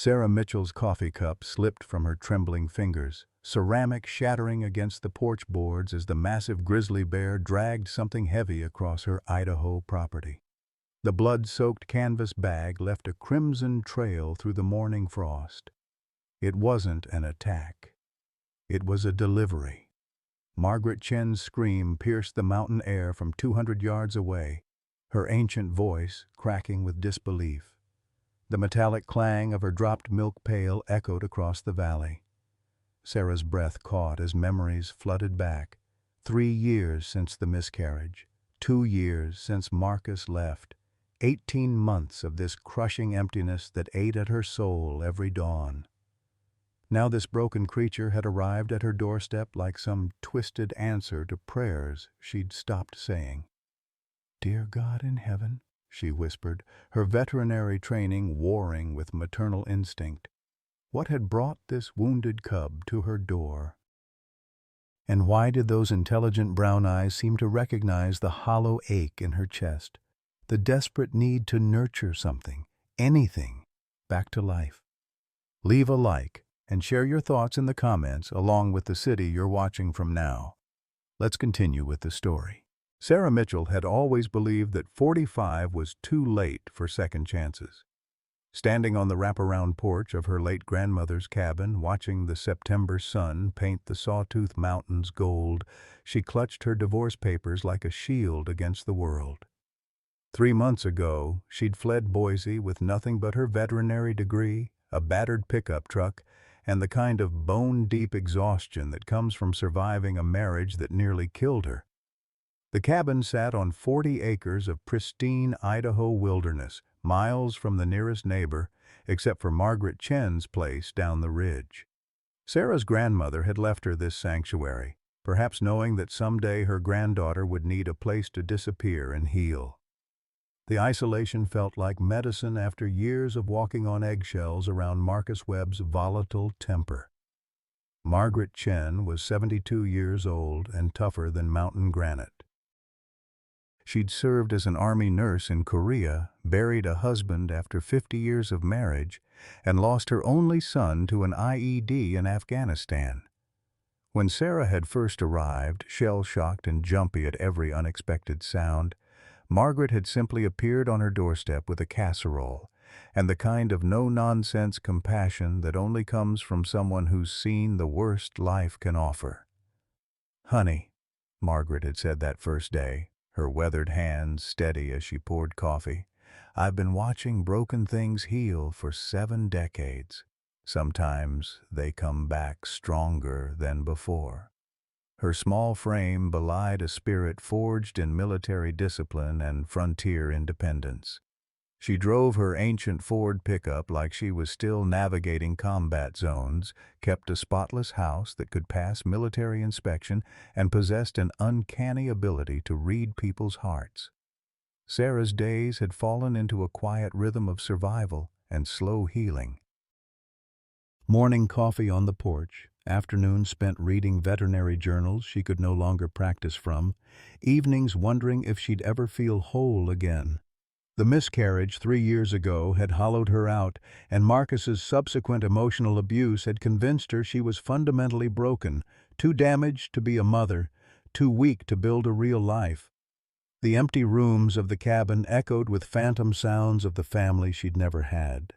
Sarah Mitchell's coffee cup slipped from her trembling fingers, ceramic shattering against the porch boards as the massive grizzly bear dragged something heavy across her Idaho property. The blood-soaked canvas bag left a crimson trail through the morning frost. It wasn't an attack. It was a delivery. Margaret Chen's scream pierced the mountain air from 200 yards away, her ancient voice cracking with disbelief. The metallic clang of her dropped milk pail echoed across the valley. Sarah's breath caught as memories flooded back. 3 years since the miscarriage, 2 years since Marcus left, 18 months of this crushing emptiness that ate at her soul every dawn. Now this broken creature had arrived at her doorstep like some twisted answer to prayers she'd stopped saying. "Dear God in heaven," she whispered, her veterinary training warring with maternal instinct. What had brought this wounded cub to her door? And why did those intelligent brown eyes seem to recognize the hollow ache in her chest, the desperate need to nurture something, anything, back to life? Leave a like and share your thoughts in the comments along with the city you're watching from now. Let's continue with the story. Sarah Mitchell had always believed that 45 was too late for second chances. Standing on the wraparound porch of her late grandmother's cabin, watching the September sun paint the Sawtooth Mountains gold, she clutched her divorce papers like a shield against the world. 3 months ago, she'd fled Boise with nothing but her veterinary degree, a battered pickup truck, and the kind of bone-deep exhaustion that comes from surviving a marriage that nearly killed her. The cabin sat on 40 acres of pristine Idaho wilderness, miles from the nearest neighbor, except for Margaret Chen's place down the ridge. Sarah's grandmother had left her this sanctuary, perhaps knowing that someday her granddaughter would need a place to disappear and heal. The isolation felt like medicine after years of walking on eggshells around Marcus Webb's volatile temper. Margaret Chen was 72 years old and tougher than mountain granite. She'd served as an army nurse in Korea, buried a husband after 50 years of marriage, and lost her only son to an IED in Afghanistan. When Sarah had first arrived, shell-shocked and jumpy at every unexpected sound, Margaret had simply appeared on her doorstep with a casserole, and the kind of no-nonsense compassion that only comes from someone who's seen the worst life can offer. "Honey," Margaret had said that first day, her weathered hands steady as she poured coffee, "I've been watching broken things heal for 7 decades. Sometimes they come back stronger than before." Her small frame belied a spirit forged in military discipline and frontier independence. She drove her ancient Ford pickup like she was still navigating combat zones, kept a spotless house that could pass military inspection, and possessed an uncanny ability to read people's hearts. Sarah's days had fallen into a quiet rhythm of survival and slow healing. Morning coffee on the porch, afternoons spent reading veterinary journals she could no longer practice from, evenings wondering if she'd ever feel whole again. The miscarriage 3 years ago had hollowed her out, and Marcus's subsequent emotional abuse had convinced her she was fundamentally broken, too damaged to be a mother, too weak to build a real life. The empty rooms of the cabin echoed with phantom sounds of the family she'd never had.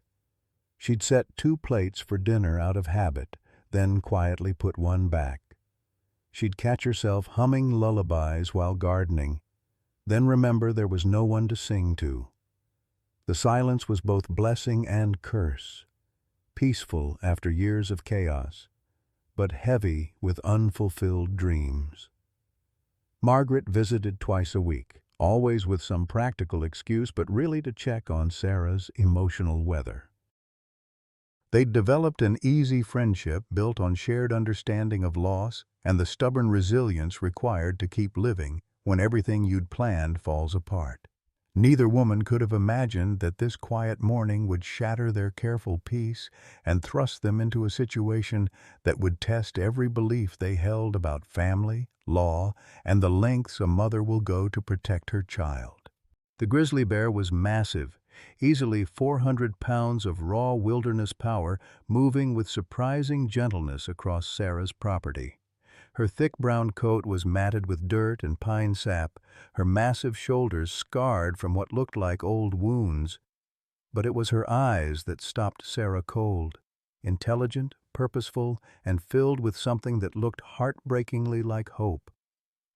She'd set 2 plates for dinner out of habit, then quietly put one back. She'd catch herself humming lullabies while gardening, then remember there was no one to sing to. The silence was both blessing and curse, peaceful after years of chaos, but heavy with unfulfilled dreams. Margaret visited twice a week, always with some practical excuse, but really to check on Sarah's emotional weather. They'd developed an easy friendship built on shared understanding of loss and the stubborn resilience required to keep living when everything you'd planned falls apart. Neither woman could have imagined that this quiet morning would shatter their careful peace and thrust them into a situation that would test every belief they held about family, law, and the lengths a mother will go to protect her child. The grizzly bear was massive, easily 400 pounds of raw wilderness power moving with surprising gentleness across Sarah's property. Her thick brown coat was matted with dirt and pine sap, her massive shoulders scarred from what looked like old wounds. But it was her eyes that stopped Sarah cold, intelligent, purposeful, and filled with something that looked heartbreakingly like hope.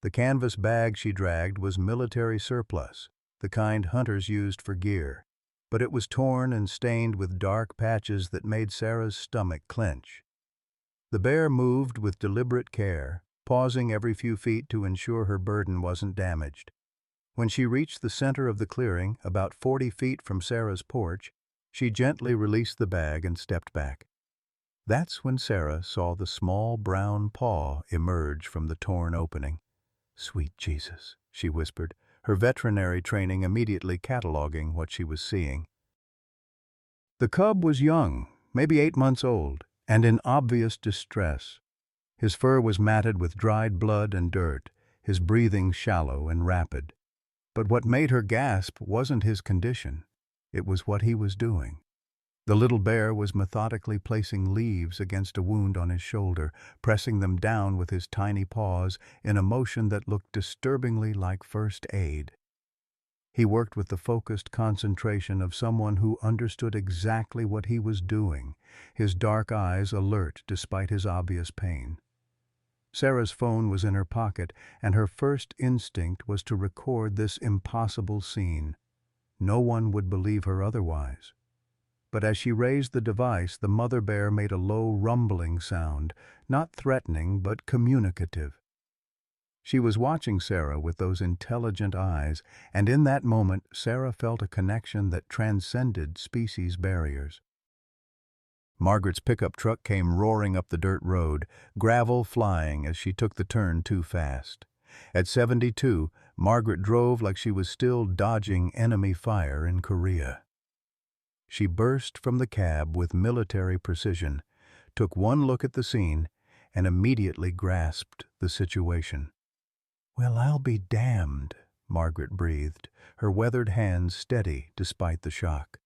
The canvas bag she dragged was military surplus, the kind hunters used for gear, but it was torn and stained with dark patches that made Sarah's stomach clench. The bear moved with deliberate care, pausing every few feet to ensure her burden wasn't damaged. When she reached the center of the clearing, about 40 feet from Sarah's porch, she gently released the bag and stepped back. That's when Sarah saw the small brown paw emerge from the torn opening. "Sweet Jesus," she whispered, her veterinary training immediately cataloging what she was seeing. The cub was young, maybe 8 months old, and in obvious distress. His fur was matted with dried blood and dirt, his breathing shallow and rapid. But what made her gasp wasn't his condition, it was what he was doing. The little bear was methodically placing leaves against a wound on his shoulder, pressing them down with his tiny paws in a motion that looked disturbingly like first aid. He worked with the focused concentration of someone who understood exactly what he was doing, his dark eyes alert despite his obvious pain. Sarah's phone was in her pocket, and her first instinct was to record this impossible scene. No one would believe her otherwise. But as she raised the device, the mother bear made a low rumbling sound, not threatening but communicative. She was watching Sarah with those intelligent eyes, and in that moment Sarah felt a connection that transcended species barriers. Margaret's pickup truck came roaring up the dirt road, gravel flying as she took the turn too fast. At 72, Margaret drove like she was still dodging enemy fire in Korea. She burst from the cab with military precision, took one look at the scene, and immediately grasped the situation. "Well, I'll be damned," Margaret breathed, her weathered hands steady despite the shock.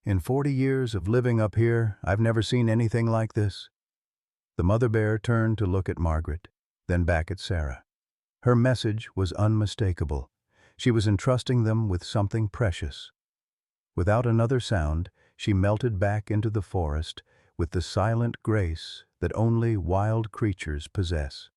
"In 40 years of living up here, I've never seen anything like this." The mother bear turned to look at Margaret, then back at Sarah. Her message was unmistakable. She was entrusting them with something precious. Without another sound, she melted back into the forest with the silent grace that only wild creatures possess.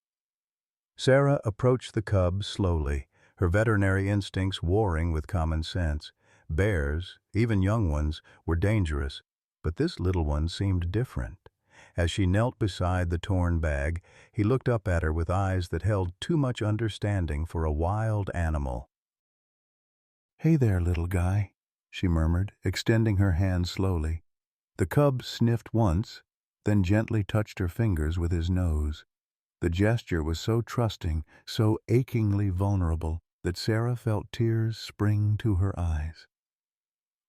Sarah approached the cub slowly, her veterinary instincts warring with common sense. Bears, even young ones, were dangerous, but this little one seemed different. As she knelt beside the torn bag, he looked up at her with eyes that held too much understanding for a wild animal. "Hey there, little guy," she murmured, extending her hand slowly. The cub sniffed once, then gently touched her fingers with his nose. The gesture was so trusting, so achingly vulnerable, that Sarah felt tears spring to her eyes.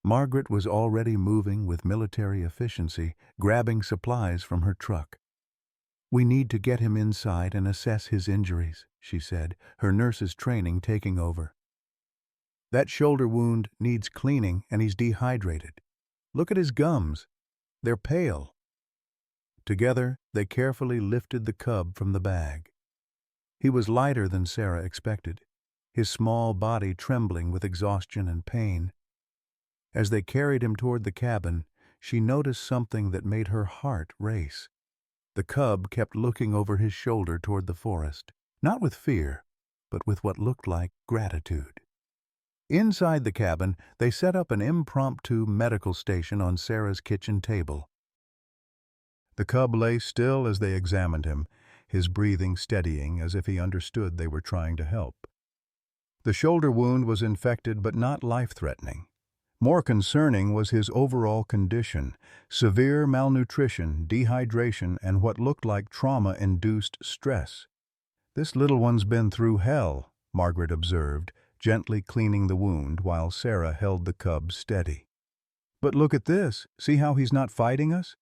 Margaret was already moving with military efficiency, grabbing supplies from her truck. "We need to get him inside and assess his injuries," she said, her nurse's training taking over. "That shoulder wound needs cleaning and he's dehydrated. Look at his gums. They're pale." Together, they carefully lifted the cub from the bag. He was lighter than Sarah expected, his small body trembling with exhaustion and pain. As they carried him toward the cabin, she noticed something that made her heart race. The cub kept looking over his shoulder toward the forest, not with fear, but with what looked like gratitude. Inside the cabin, they set up an impromptu medical station on Sarah's kitchen table. The cub lay still as they examined him, his breathing steadying as if he understood they were trying to help. The shoulder wound was infected but not life-threatening. More concerning was his overall condition: severe malnutrition, dehydration, and what looked like trauma-induced stress. "This little one's been through hell," Margaret observed, gently cleaning the wound while Sarah held the cub steady. "But look at this. See how he's not fighting us?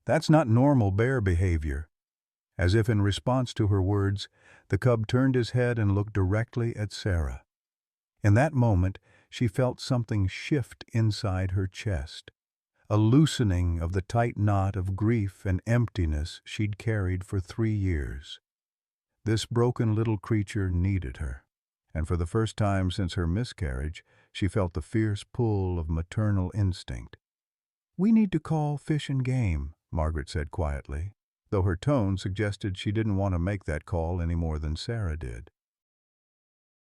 That's not normal bear behavior." As if in response to her words, the cub turned his head and looked directly at Sarah. In that moment, she felt something shift inside her chest, a loosening of the tight knot of grief and emptiness she'd carried for 3 years. This broken little creature needed her, and for the first time since her miscarriage, she felt the fierce pull of maternal instinct. "We need to call Fish and Game," Margaret said quietly, though her tone suggested she didn't want to make that call any more than Sarah did.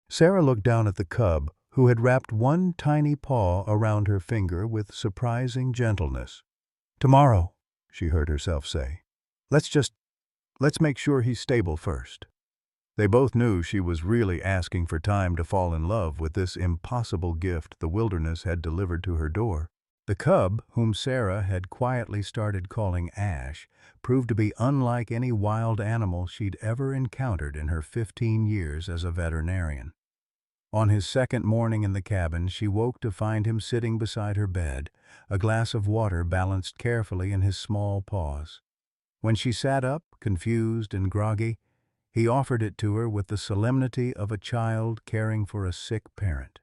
Sarah looked down at the cub, who had wrapped one tiny paw around her finger with surprising gentleness. "Tomorrow," she heard herself say. Let's make sure he's stable first." They both knew she was really asking for time to fall in love with this impossible gift the wilderness had delivered to her door. The cub, whom Sarah had quietly started calling Ash, proved to be unlike any wild animal she'd ever encountered in her 15 years as a veterinarian. On his second morning in the cabin, she woke to find him sitting beside her bed, a glass of water balanced carefully in his small paws. When she sat up, confused and groggy, he offered it to her with the solemnity of a child caring for a sick parent.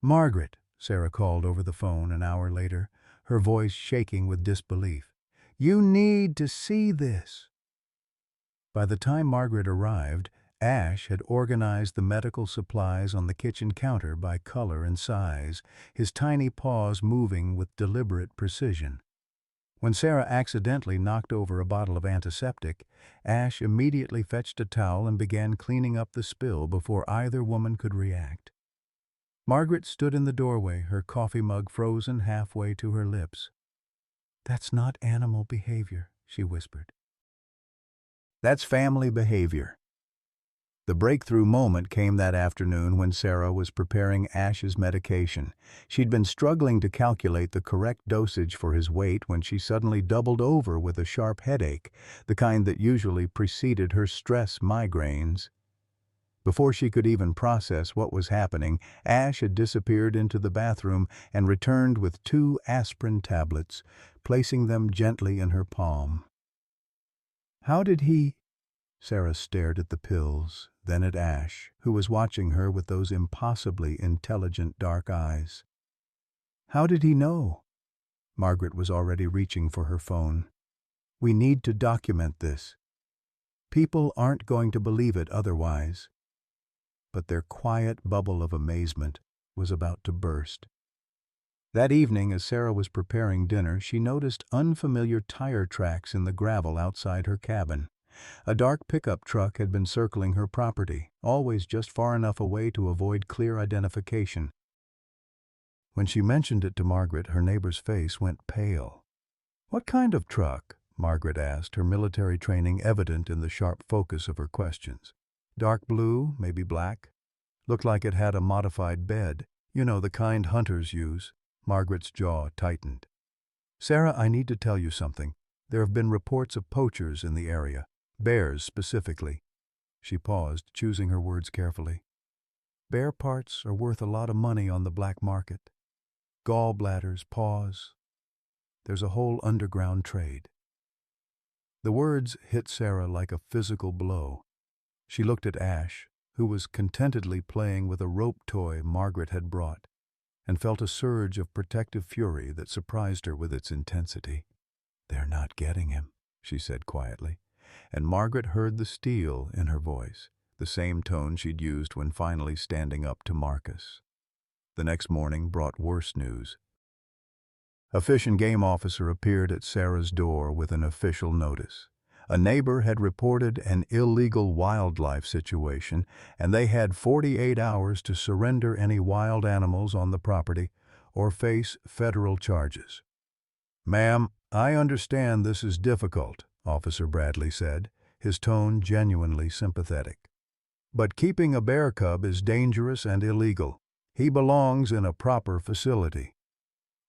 "Margaret," Sarah called over the phone an hour later, her voice shaking with disbelief. "You need to see this." By the time Margaret arrived, Ash had organized the medical supplies on the kitchen counter by color and size, his tiny paws moving with deliberate precision. When Sarah accidentally knocked over a bottle of antiseptic, Ash immediately fetched a towel and began cleaning up the spill before either woman could react. Margaret stood in the doorway, her coffee mug frozen halfway to her lips. "That's not animal behavior," she whispered. "That's family behavior." The breakthrough moment came that afternoon when Sarah was preparing Ash's medication. She'd been struggling to calculate the correct dosage for his weight when she suddenly doubled over with a sharp headache, the kind that usually preceded her stress migraines. Before she could even process what was happening, Ash had disappeared into the bathroom and returned with 2 aspirin tablets, placing them gently in her palm. "How did he—" Sarah stared at the pills, then at Ash, who was watching her with those impossibly intelligent dark eyes. "How did he know?" Margaret was already reaching for her phone. "We need to document this. People aren't going to believe it otherwise." But their quiet bubble of amazement was about to burst. That evening, as Sarah was preparing dinner, she noticed unfamiliar tire tracks in the gravel outside her cabin. A dark pickup truck had been circling her property, always just far enough away to avoid clear identification. When she mentioned it to Margaret, her neighbor's face went pale. "What kind of truck?" Margaret asked, her military training evident in the sharp focus of her questions. "Dark blue, maybe black. Looked like it had a modified bed. You know, the kind hunters use." Margaret's jaw tightened. "Sarah, I need to tell you something. There have been reports of poachers in the area. Bears, specifically." She paused, choosing her words carefully. "Bear parts are worth a lot of money on the black market. Gallbladders, paws. There's a whole underground trade." The words hit Sarah like a physical blow. She looked at Ash, who was contentedly playing with a rope toy Margaret had brought, and felt a surge of protective fury that surprised her with its intensity. "They're not getting him," she said quietly, and Margaret heard the steel in her voice, the same tone she'd used when finally standing up to Marcus. The next morning brought worse news. A Fish and Game officer appeared at Sarah's door with an official notice. A neighbor had reported an illegal wildlife situation, and they had 48 hours to surrender any wild animals on the property or face federal charges. "Ma'am, I understand this is difficult," Officer Bradley said, his tone genuinely sympathetic. "But keeping a bear cub is dangerous and illegal. He belongs in a proper facility."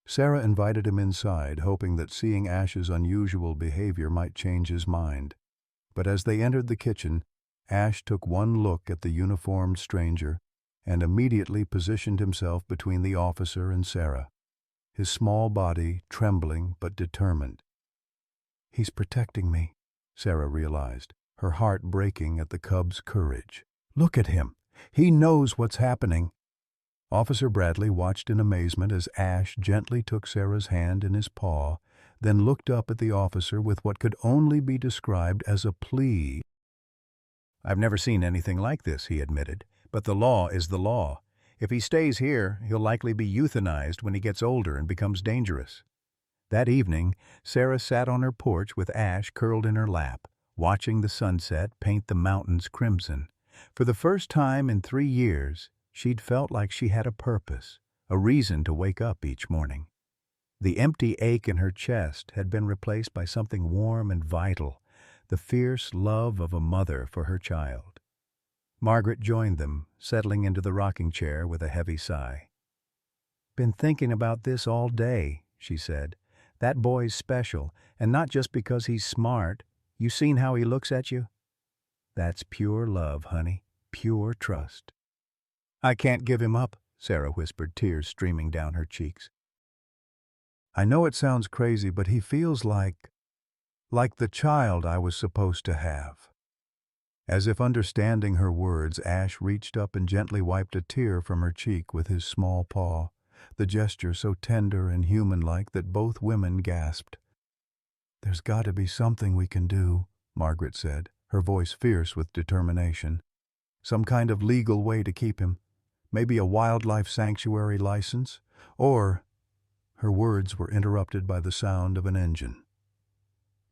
Sarah invited him inside, hoping that seeing Ash's unusual behavior might change his mind. But as they entered the kitchen, Ash took one look at the uniformed stranger and immediately positioned himself between the officer and Sarah, his small body trembling but determined. "He's protecting me," Sarah realized, her heart breaking at the cub's courage. "Look at him. He knows what's happening." Officer Bradley watched in amazement as Ash gently took Sarah's hand in his paw, then looked up at the officer with what could only be described as a plea. "I've never seen anything like this," he admitted, "but the law is the law. If he stays here, he'll likely be euthanized when he gets older and becomes dangerous." That evening, Sarah sat on her porch with Ash curled in her lap, watching the sunset paint the mountains crimson. For the first time in 3 years, she'd felt like she had a purpose, a reason to wake up each morning. The empty ache in her chest had been replaced by something warm and vital, the fierce love of a mother for her child. Margaret joined them, settling into the rocking chair with a heavy sigh. "Been thinking about this all day," she said. "That boy's special, and not just because he's smart. You seen how he looks at you? That's pure love, honey, pure trust." "I can't give him up," Sarah whispered, tears streaming down her cheeks. "I know it sounds crazy, but he feels like the child I was supposed to have." As if understanding her words, Ash reached up and gently wiped a tear from her cheek with his small paw, the gesture so tender and human-like that both women gasped. "There's got to be something we can do," Margaret said, her voice fierce with determination. "Some kind of legal way to keep him. Maybe a wildlife sanctuary license, or—" Her words were interrupted by the sound of an engine.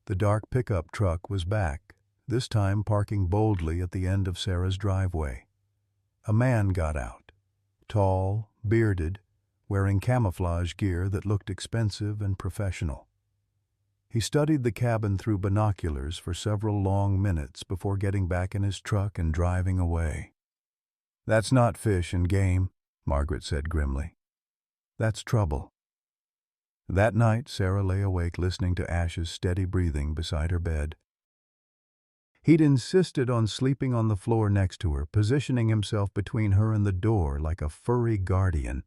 The dark pickup truck was back, this time parking boldly at the end of Sarah's driveway. A man got out, tall, bearded, wearing camouflage gear that looked expensive and professional. He studied the cabin through binoculars for several long minutes before getting back in his truck and driving away. "That's not fish and game," Margaret said grimly. "That's trouble." That night, Sarah lay awake listening to Ash's steady breathing beside her bed. He'd insisted on sleeping on the floor next to her, positioning himself between her and the door like a furry guardian.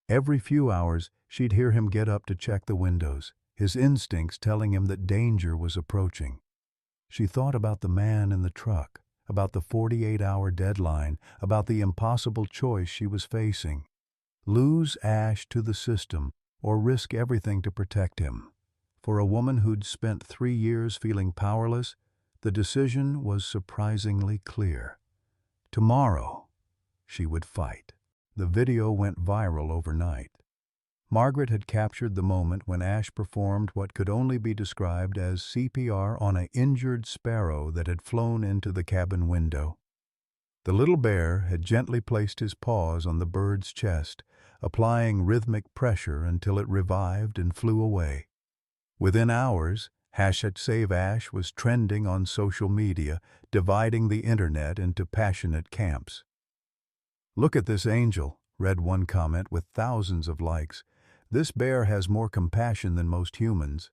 Every few hours, she'd hear him get up to check the windows, his instincts telling him that danger was approaching. She thought about the man in the truck, about the 48-hour deadline, about the impossible choice she was facing. Lose Ash to the system, or risk everything to protect him. For a woman who'd spent 3 years feeling powerless, the decision was surprisingly clear. Tomorrow, she would fight. The video went viral overnight. Margaret had captured the moment when Ash performed what could only be described as CPR on an injured sparrow that had flown into the cabin window. The little bear had gently placed his paws on the bird's chest, applying rhythmic pressure until it revived and flew away. Within hours, #SaveAsh was trending on social media, dividing the internet into passionate camps. "Look at this angel," read one comment with thousands of likes. "This bear has more compassion than most humans."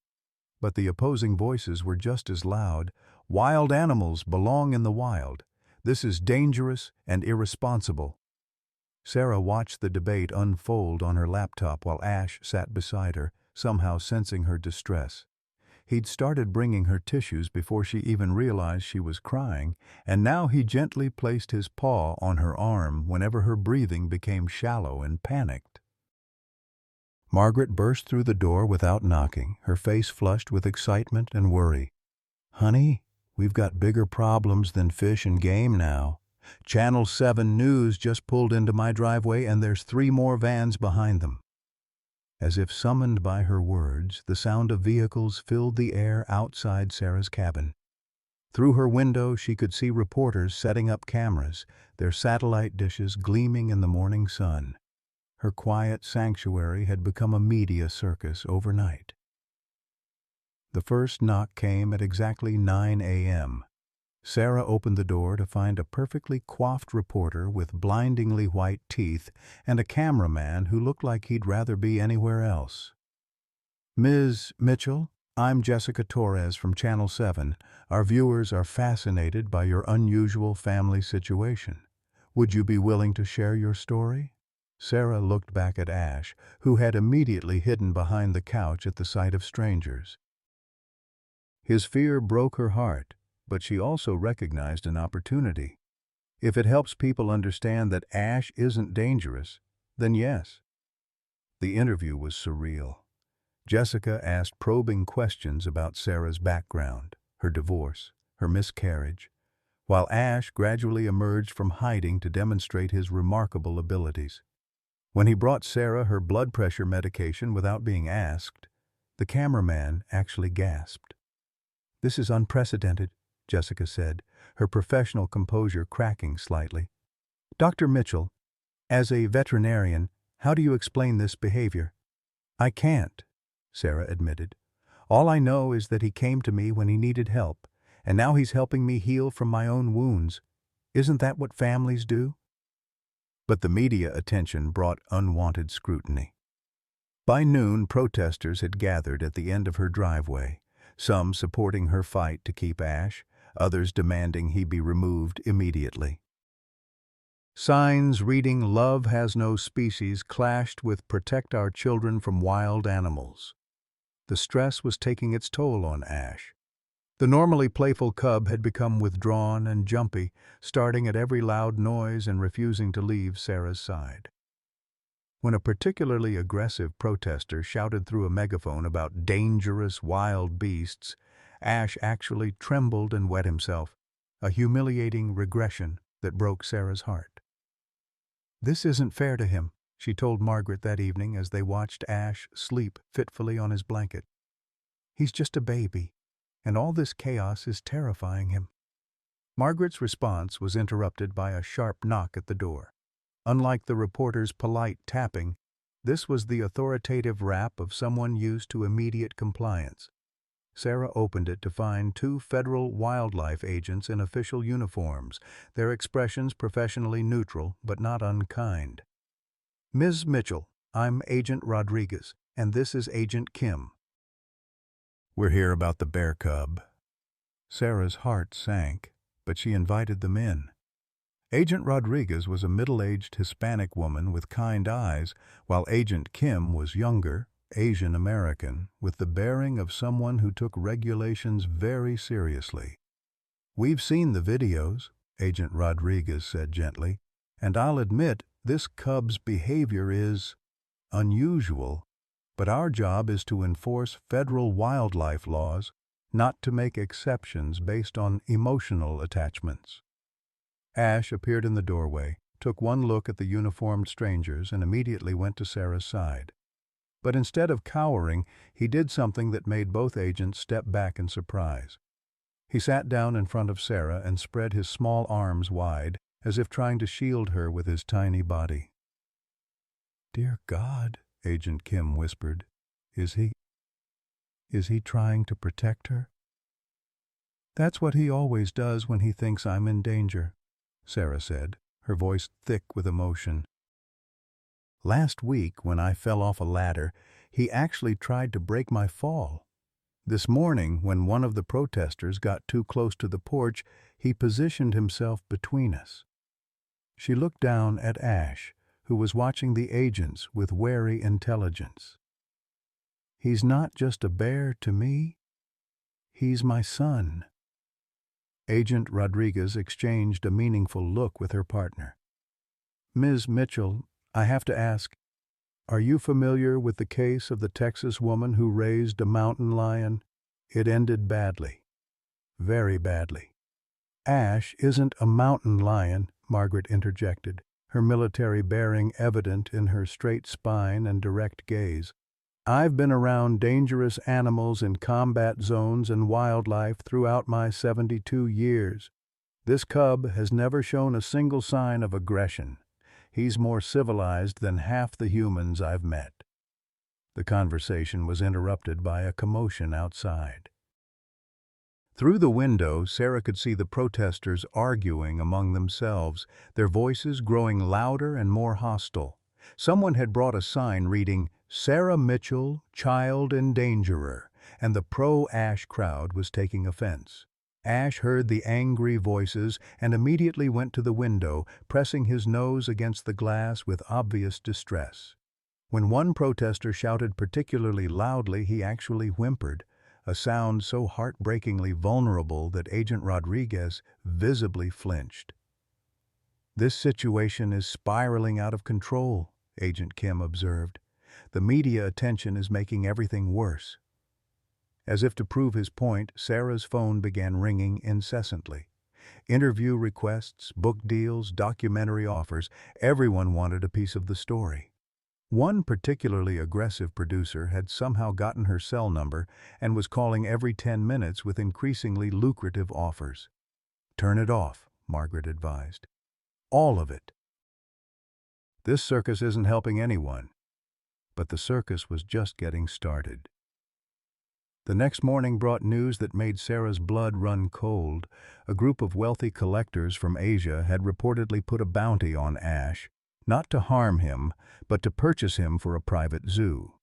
But the opposing voices were just as loud. "Wild animals belong in the wild. This is dangerous and irresponsible." Sarah watched the debate unfold on her laptop while Ash sat beside her, somehow sensing her distress. He'd started bringing her tissues before she even realized she was crying, and now he gently placed his paw on her arm whenever her breathing became shallow and panicked. Margaret burst through the door without knocking, her face flushed with excitement and worry. "Honey, we've got bigger problems than fish and game now. Channel 7 News just pulled into my driveway and there's 3 more vans behind them." As if summoned by her words, the sound of vehicles filled the air outside Sarah's cabin. Through her window, she could see reporters setting up cameras, their satellite dishes gleaming in the morning sun. Her quiet sanctuary had become a media circus overnight. The first knock came at exactly 9 a.m. Sarah opened the door to find a perfectly coiffed reporter with blindingly white teeth and a cameraman who looked like he'd rather be anywhere else. "Ms. Mitchell, I'm Jessica Torres from Channel 7. Our viewers are fascinated by your unusual family situation. Would you be willing to share your story?" Sarah looked back at Ash, who had immediately hidden behind the couch at the sight of strangers. His fear broke her heart, but she also recognized an opportunity. If it helps people understand that Ash isn't dangerous, Then yes. The interview was surreal. Jessica asked probing questions about Sarah's background, her divorce, her miscarriage, while Ash gradually emerged from hiding to demonstrate his remarkable abilities. When he brought Sarah her blood pressure medication without being asked, the cameraman actually gasped. "This is unprecedented," Jessica said, her professional composure cracking slightly. "Dr. Mitchell, as a veterinarian, how do you explain this behavior?" "I can't," Sarah admitted. "All I know is that he came to me when he needed help, and now he's helping me heal from my own wounds. Isn't that what families do?" But the media attention brought unwanted scrutiny. By noon, protesters had gathered at the end of her driveway, some supporting her fight to keep Ash, others demanding he be removed immediately. Signs reading "Love has no species" clashed with "Protect our children from wild animals." The stress was taking its toll on Ash. The normally playful cub had become withdrawn and jumpy, starting at every loud noise and refusing to leave Sarah's side. When a particularly aggressive protester shouted through a megaphone about dangerous wild beasts, Ash actually trembled and wet himself, a humiliating regression that broke Sarah's heart. "This isn't fair to him," she told Margaret that evening as they watched Ash sleep fitfully on his blanket. "He's just a baby, and all this chaos is terrifying him." Margaret's response was interrupted by a sharp knock at the door. Unlike the reporter's polite tapping, this was the authoritative rap of someone used to immediate compliance. Sarah opened it to find two federal wildlife agents in official uniforms, their expressions professionally neutral but not unkind. "Ms. Mitchell, I'm Agent Rodriguez, and this is Agent Kim. We're here about the bear cub." Sarah's heart sank, but she invited them in. Agent Rodriguez was a middle-aged Hispanic woman with kind eyes, while Agent Kim was younger, Asian American, with the bearing of someone who took regulations very seriously. "We've seen the videos," Agent Rodriguez said gently, "and I'll admit this cub's behavior is unusual, but our job is to enforce federal wildlife laws, not to make exceptions based on emotional attachments." Ash appeared in the doorway, took one look at the uniformed strangers, and immediately went to Sarah's side. But instead of cowering, he did something that made both agents step back in surprise. He sat down in front of Sarah and spread his small arms wide, as if trying to shield her with his tiny body. "Dear God," Agent Kim whispered, Is he trying to protect her?" "That's what he always does when he thinks I'm in danger," Sarah said, her voice thick with emotion. "Last week, when I fell off a ladder, he actually tried to break my fall. This morning, when one of the protesters got too close to the porch, he positioned himself between us." She looked down at Ash, who was watching the agents with wary intelligence. "He's not just a bear to me. He's my son." Agent Rodriguez exchanged a meaningful look with her partner. "Ms. Mitchell, I have to ask, are you familiar with the case of the Texas woman who raised a mountain lion? It ended badly. Very badly." "Ash isn't a mountain lion," Margaret interjected, her military bearing evident in her straight spine and direct gaze. "I've been around dangerous animals in combat zones and wildlife throughout my 72 years. This cub has never shown a single sign of aggression. He's more civilized than half the humans I've met." The conversation was interrupted by a commotion outside. Through the window, Sarah could see the protesters arguing among themselves, their voices growing louder and more hostile. Someone had brought a sign reading, "Sarah Mitchell, Child Endangerer," and the pro-Ash crowd was taking offense. Ash heard the angry voices and immediately went to the window, pressing his nose against the glass with obvious distress. When one protester shouted particularly loudly, he actually whimpered, a sound so heartbreakingly vulnerable that Agent Rodriguez visibly flinched. "This situation is spiraling out of control," Agent Kim observed. "The media attention is making everything worse." As if to prove his point, Sarah's phone began ringing incessantly. Interview requests, book deals, documentary offers, everyone wanted a piece of the story. One particularly aggressive producer had somehow gotten her cell number and was calling every 10 minutes with increasingly lucrative offers. "Turn it off," Margaret advised. "All of it. This circus isn't helping anyone." But the circus was just getting started. The next morning brought news that made Sarah's blood run cold. A group of wealthy collectors from Asia had reportedly put a bounty on Ash, not to harm him, but to purchase him for a private zoo.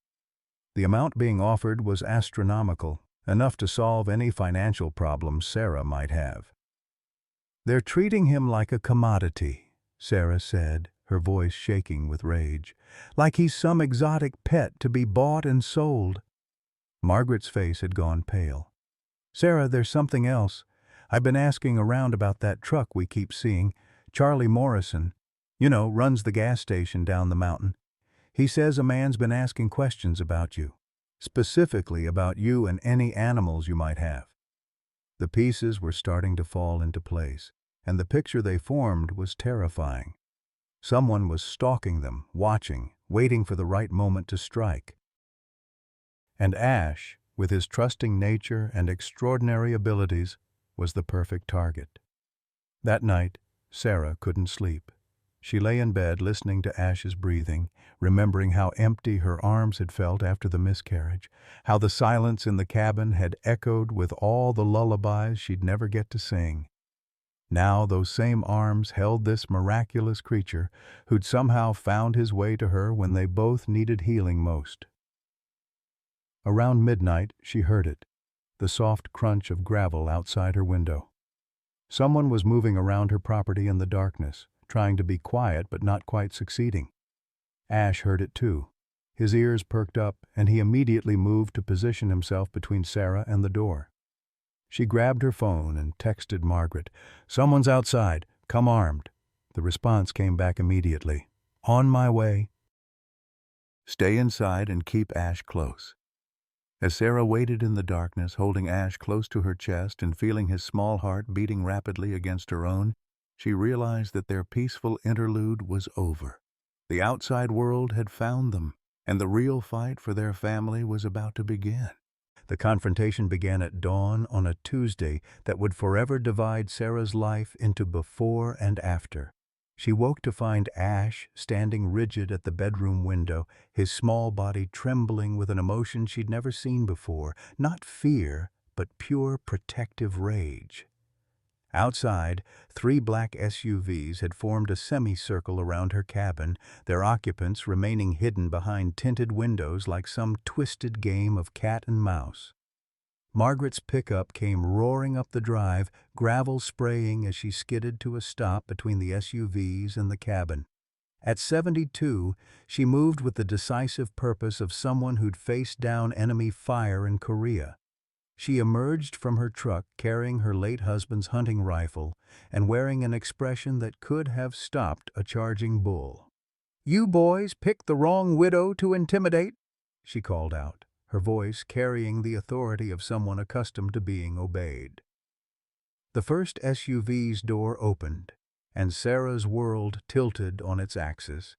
The amount being offered was astronomical, enough to solve any financial problems Sarah might have. "They're treating him like a commodity," Sarah said, her voice shaking with rage. "Like he's some exotic pet to be bought and sold." Margaret's face had gone pale. "Sarah, there's something else. I've been asking around about that truck we keep seeing. Charlie Morrison, runs the gas station down the mountain. He says a man's been asking questions about you, specifically about you and any animals you might have." The pieces were starting to fall into place, and the picture they formed was terrifying. Someone was stalking them, watching, waiting for the right moment to strike. And Ash, with his trusting nature and extraordinary abilities, was the perfect target. That night, Sarah couldn't sleep. She lay in bed listening to Ash's breathing, remembering how empty her arms had felt after the miscarriage, how the silence in the cabin had echoed with all the lullabies she'd never get to sing. Now those same arms held this miraculous creature who'd somehow found his way to her when they both needed healing most. Around midnight, she heard it, the soft crunch of gravel outside her window. Someone was moving around her property in the darkness, trying to be quiet but not quite succeeding. Ash heard it too. His ears perked up, and he immediately moved to position himself between Sarah and the door. She grabbed her phone and texted Margaret, "Someone's outside. Come armed." The response came back immediately, "On my way." "Stay inside and keep Ash close." As Sarah waited in the darkness, holding Ash close to her chest and feeling his small heart beating rapidly against her own, she realized that their peaceful interlude was over. The outside world had found them, and the real fight for their family was about to begin. The confrontation began at dawn on a Tuesday that would forever divide Sarah's life into before and after. She woke to find Ash standing rigid at the bedroom window, his small body trembling with an emotion she'd never seen before, not fear, but pure protective rage. Outside, 3 black SUVs had formed a semicircle around her cabin, their occupants remaining hidden behind tinted windows like some twisted game of cat and mouse. Margaret's pickup came roaring up the drive, gravel spraying as she skidded to a stop between the SUVs and the cabin. At 72, she moved with the decisive purpose of someone who'd faced down enemy fire in Korea. She emerged from her truck carrying her late husband's hunting rifle and wearing an expression that could have stopped a charging bull. "You boys picked the wrong widow to intimidate," she called out, her voice carrying the authority of someone accustomed to being obeyed. The first SUV's door opened, and Sarah's world tilted on its axis.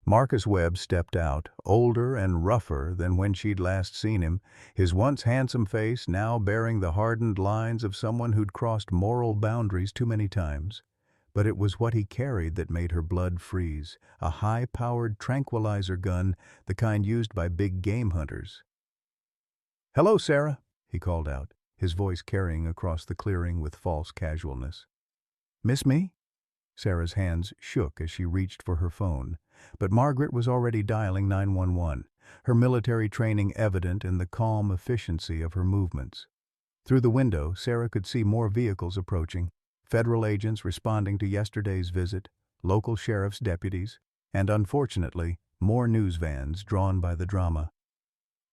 Marcus Webb stepped out, older and rougher than when she'd last seen him, his once handsome face now bearing the hardened lines of someone who'd crossed moral boundaries too many times. But it was what he carried that made her blood freeze, a high-powered tranquilizer gun, the kind used by big game hunters. "Hello, Sarah," he called out, his voice carrying across the clearing with false casualness. "Miss me?" Sarah's hands shook as she reached for her phone, but Margaret was already dialing 911, her military training evident in the calm efficiency of her movements. Through the window, Sarah could see more vehicles approaching, federal agents responding to yesterday's visit, local sheriff's deputies, and unfortunately, more news vans drawn by the drama.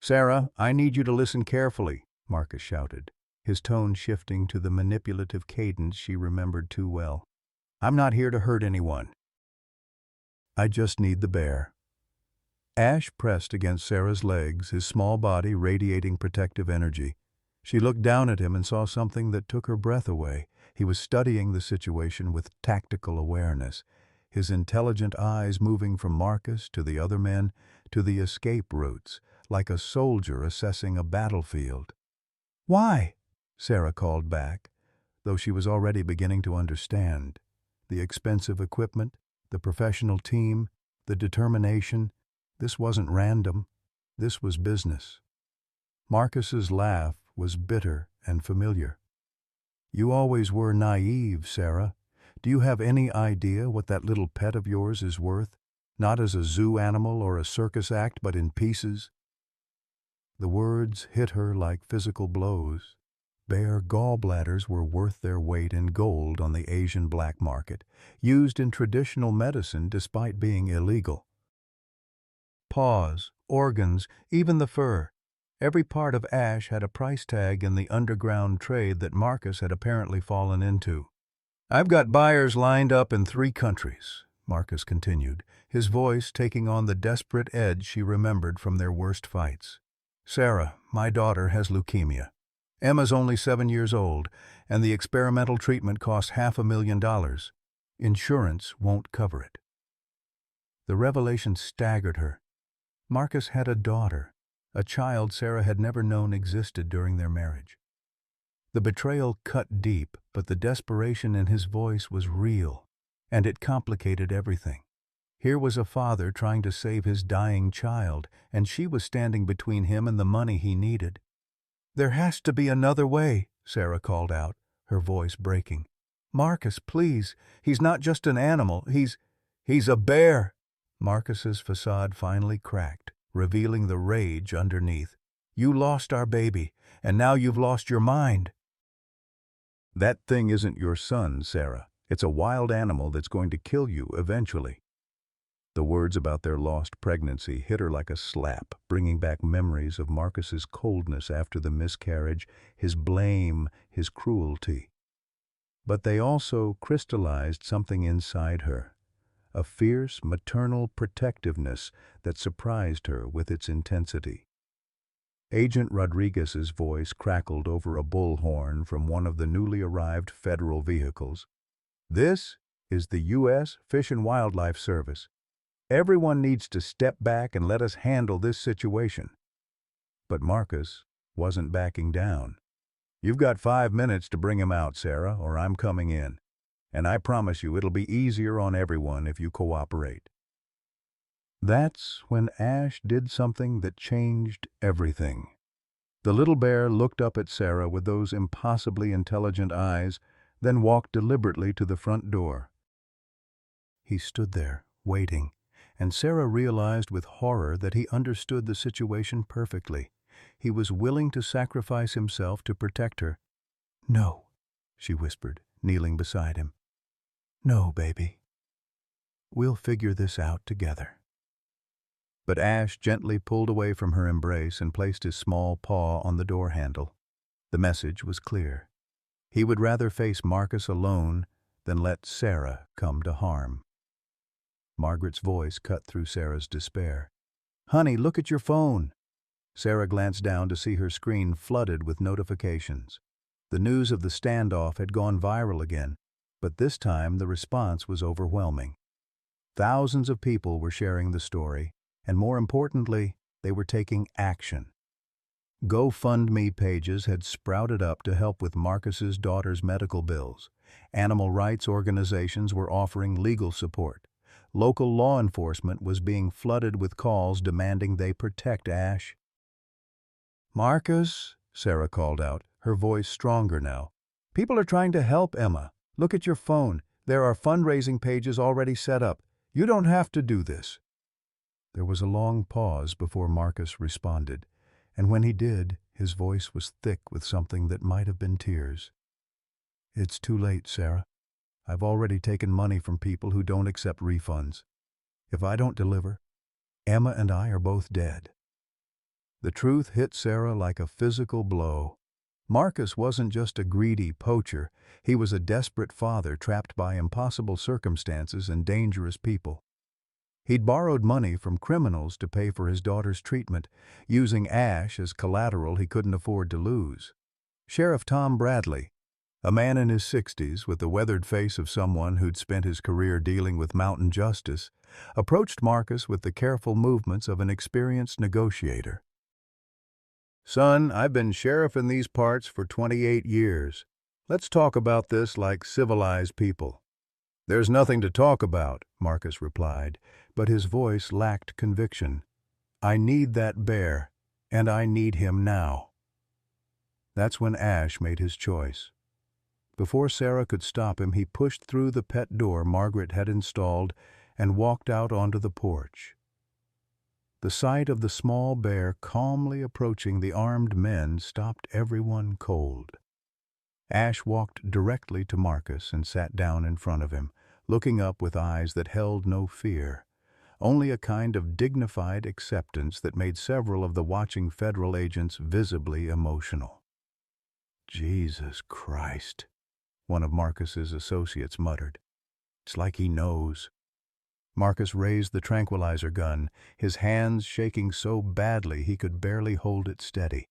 "Sarah, I need you to listen carefully," Marcus shouted, his tone shifting to the manipulative cadence she remembered too well. "I'm not here to hurt anyone." I just need the bear." Ash pressed against Sarah's legs, his small body radiating protective energy. She looked down at him and saw something that took her breath away. He was studying the situation with tactical awareness, his intelligent eyes moving from Marcus to the other men to the escape routes, like a soldier assessing a battlefield. "Why?" Sarah called back, though she was already beginning to understand. The expensive equipment, the professional team, the determination. This wasn't random. This was business. Marcus's laugh was bitter and familiar. "You always were naive, Sarah. Do you have any idea what that little pet of yours is worth? Not as a zoo animal or a circus act, but in pieces?" The words hit her like physical blows. Bear gallbladders were worth their weight in gold on the Asian black market, used in traditional medicine despite being illegal. Paws, organs, even the fur. Every part of Ash had a price tag in the underground trade that Marcus had apparently fallen into. "I've got buyers lined up in 3 countries," Marcus continued, his voice taking on the desperate edge she remembered from their worst fights. "Sarah, my daughter, has leukemia. Emma's only 7 years old, and the experimental treatment costs $500,000. Insurance won't cover it." The revelation staggered her. Marcus had a daughter, a child Sarah had never known existed during their marriage. The betrayal cut deep, but the desperation in his voice was real, and it complicated everything. Here was a father trying to save his dying child, and she was standing between him and the money he needed. "There has to be another way," Sarah called out, her voice breaking. "Marcus, please. He's not just an animal. He's a bear." Marcus's facade finally cracked, revealing the rage underneath. "You lost our baby, and now you've lost your mind." "That thing isn't your son, Sarah. It's a wild animal that's going to kill you eventually." The words about their lost pregnancy hit her like a slap, bringing back memories of Marcus's coldness after the miscarriage, his blame, his cruelty. But they also crystallized something inside her, a fierce maternal protectiveness that surprised her with its intensity. Agent Rodriguez's voice crackled over a bullhorn from one of the newly arrived federal vehicles. "This is the U.S. Fish and Wildlife Service. Everyone needs to step back and let us handle this situation." But Marcus wasn't backing down. "You've got 5 minutes to bring him out, Sarah, or I'm coming in. And I promise you it'll be easier on everyone if you cooperate." That's when Ash did something that changed everything. The little bear looked up at Sarah with those impossibly intelligent eyes, then walked deliberately to the front door. He stood there, waiting, and Sarah realized with horror that he understood the situation perfectly. He was willing to sacrifice himself to protect her. "No," she whispered, kneeling beside him. "No, baby. We'll figure this out together." But Ash gently pulled away from her embrace and placed his small paw on the door handle. The message was clear. He would rather face Marcus alone than let Sarah come to harm. Margaret's voice cut through Sarah's despair. "Honey, look at your phone." Sarah glanced down to see her screen flooded with notifications. The news of the standoff had gone viral again, but this time the response was overwhelming. Thousands of people were sharing the story, and more importantly, they were taking action. GoFundMe pages had sprouted up to help with Marcus's daughter's medical bills. Animal rights organizations were offering legal support. Local law enforcement was being flooded with calls demanding they protect Ash. "Marcus," Sarah called out, her voice stronger now. "People are trying to help Emma. Look at your phone. There are fundraising pages already set up. You don't have to do this." There was a long pause before Marcus responded, and when he did, his voice was thick with something that might have been tears. "It's too late, Sarah. I've already taken money from people who don't accept refunds. If I don't deliver, Emma and I are both dead." The truth hit Sarah like a physical blow. Marcus wasn't just a greedy poacher. He was a desperate father trapped by impossible circumstances and dangerous people. He'd borrowed money from criminals to pay for his daughter's treatment, using Ash as collateral he couldn't afford to lose. Sheriff Tom Bradley, a man in his 60s with the weathered face of someone who'd spent his career dealing with mountain justice, approached Marcus with the careful movements of an experienced negotiator. "Son, I've been sheriff in these parts for 28 years. Let's talk about this like civilized people." "There's nothing to talk about," Marcus replied, but his voice lacked conviction. "I need that bear, and I need him now." That's when Ash made his choice. Before Sarah could stop him, he pushed through the pet door Margaret had installed and walked out onto the porch. The sight of the small bear calmly approaching the armed men stopped everyone cold. Ash walked directly to Marcus and sat down in front of him, looking up with eyes that held no fear, only a kind of dignified acceptance that made several of the watching federal agents visibly emotional. "Jesus Christ," one of Marcus's associates muttered. "It's like he knows." Marcus raised the tranquilizer gun, his hands shaking so badly he could barely hold it steady.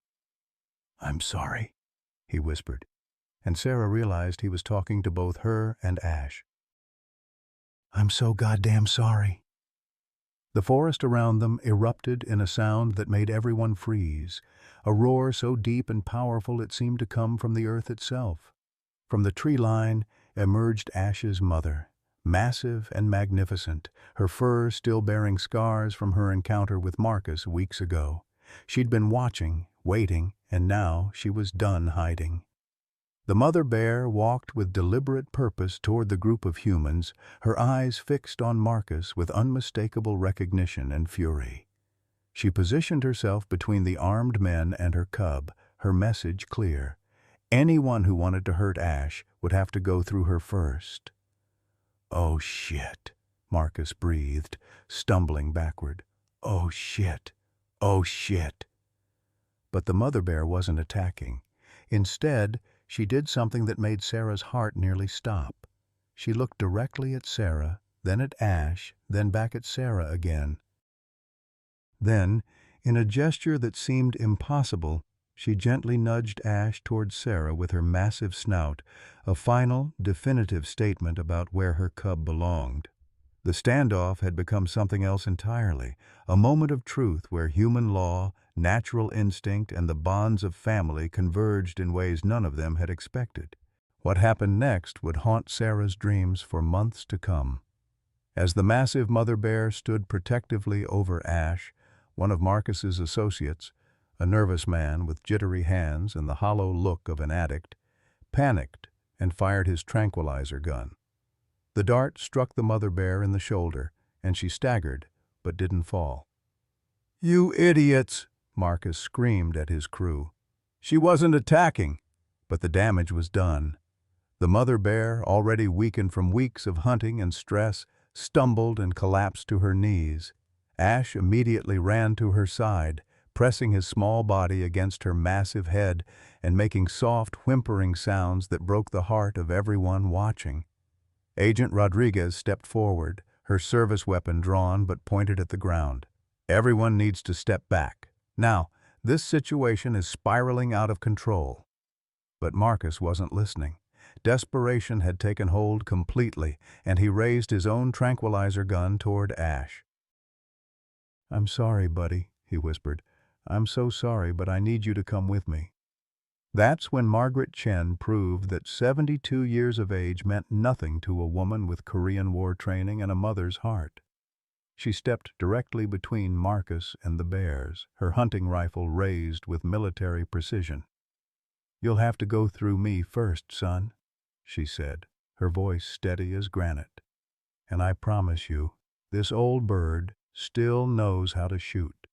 "I'm sorry," he whispered, and Sarah realized he was talking to both her and Ash. "I'm so goddamn sorry." The forest around them erupted in a sound that made everyone freeze, a roar so deep and powerful it seemed to come from the earth itself. From the tree line emerged Ash's mother, massive and magnificent, her fur still bearing scars from her encounter with Marcus weeks ago. She'd been watching, waiting, and now she was done hiding. The mother bear walked with deliberate purpose toward the group of humans, her eyes fixed on Marcus with unmistakable recognition and fury. She positioned herself between the armed men and her cub, her message clear. Anyone who wanted to hurt Ash would have to go through her first. "Oh shit," Marcus breathed, stumbling backward. "Oh shit. Oh shit." But the mother bear wasn't attacking. Instead, she did something that made Sarah's heart nearly stop. She looked directly at Sarah, then at Ash, then back at Sarah again. Then, in a gesture that seemed impossible, she gently nudged Ash toward Sarah with her massive snout, a final, definitive statement about where her cub belonged. The standoff had become something else entirely, a moment of truth where human law, natural instinct, and the bonds of family converged in ways none of them had expected. What happened next would haunt Sarah's dreams for months to come. As the massive mother bear stood protectively over Ash, one of Marcus's associates, a nervous man with jittery hands and the hollow look of an addict, panicked and fired his tranquilizer gun. The dart struck the mother bear in the shoulder, and she staggered, but didn't fall. "You idiots!" Marcus screamed at his crew. She wasn't attacking, but the damage was done. The mother bear, already weakened from weeks of hunting and stress, stumbled and collapsed to her knees. Ash immediately ran to her side, pressing his small body against her massive head and making soft, whimpering sounds that broke the heart of everyone watching. Agent Rodriguez stepped forward, her service weapon drawn but pointed at the ground. "Everyone needs to step back. Now, this situation is spiraling out of control." But Marcus wasn't listening. Desperation had taken hold completely, and he raised his own tranquilizer gun toward Ash. "I'm sorry, buddy," he whispered. "I'm so sorry, but I need you to come with me." That's when Margaret Chen proved that 72 years of age meant nothing to a woman with Korean War training and a mother's heart. She stepped directly between Marcus and the bears, her hunting rifle raised with military precision. "You'll have to go through me first, son," she said, her voice steady as granite. "And I promise you, this old bird still knows how to shoot."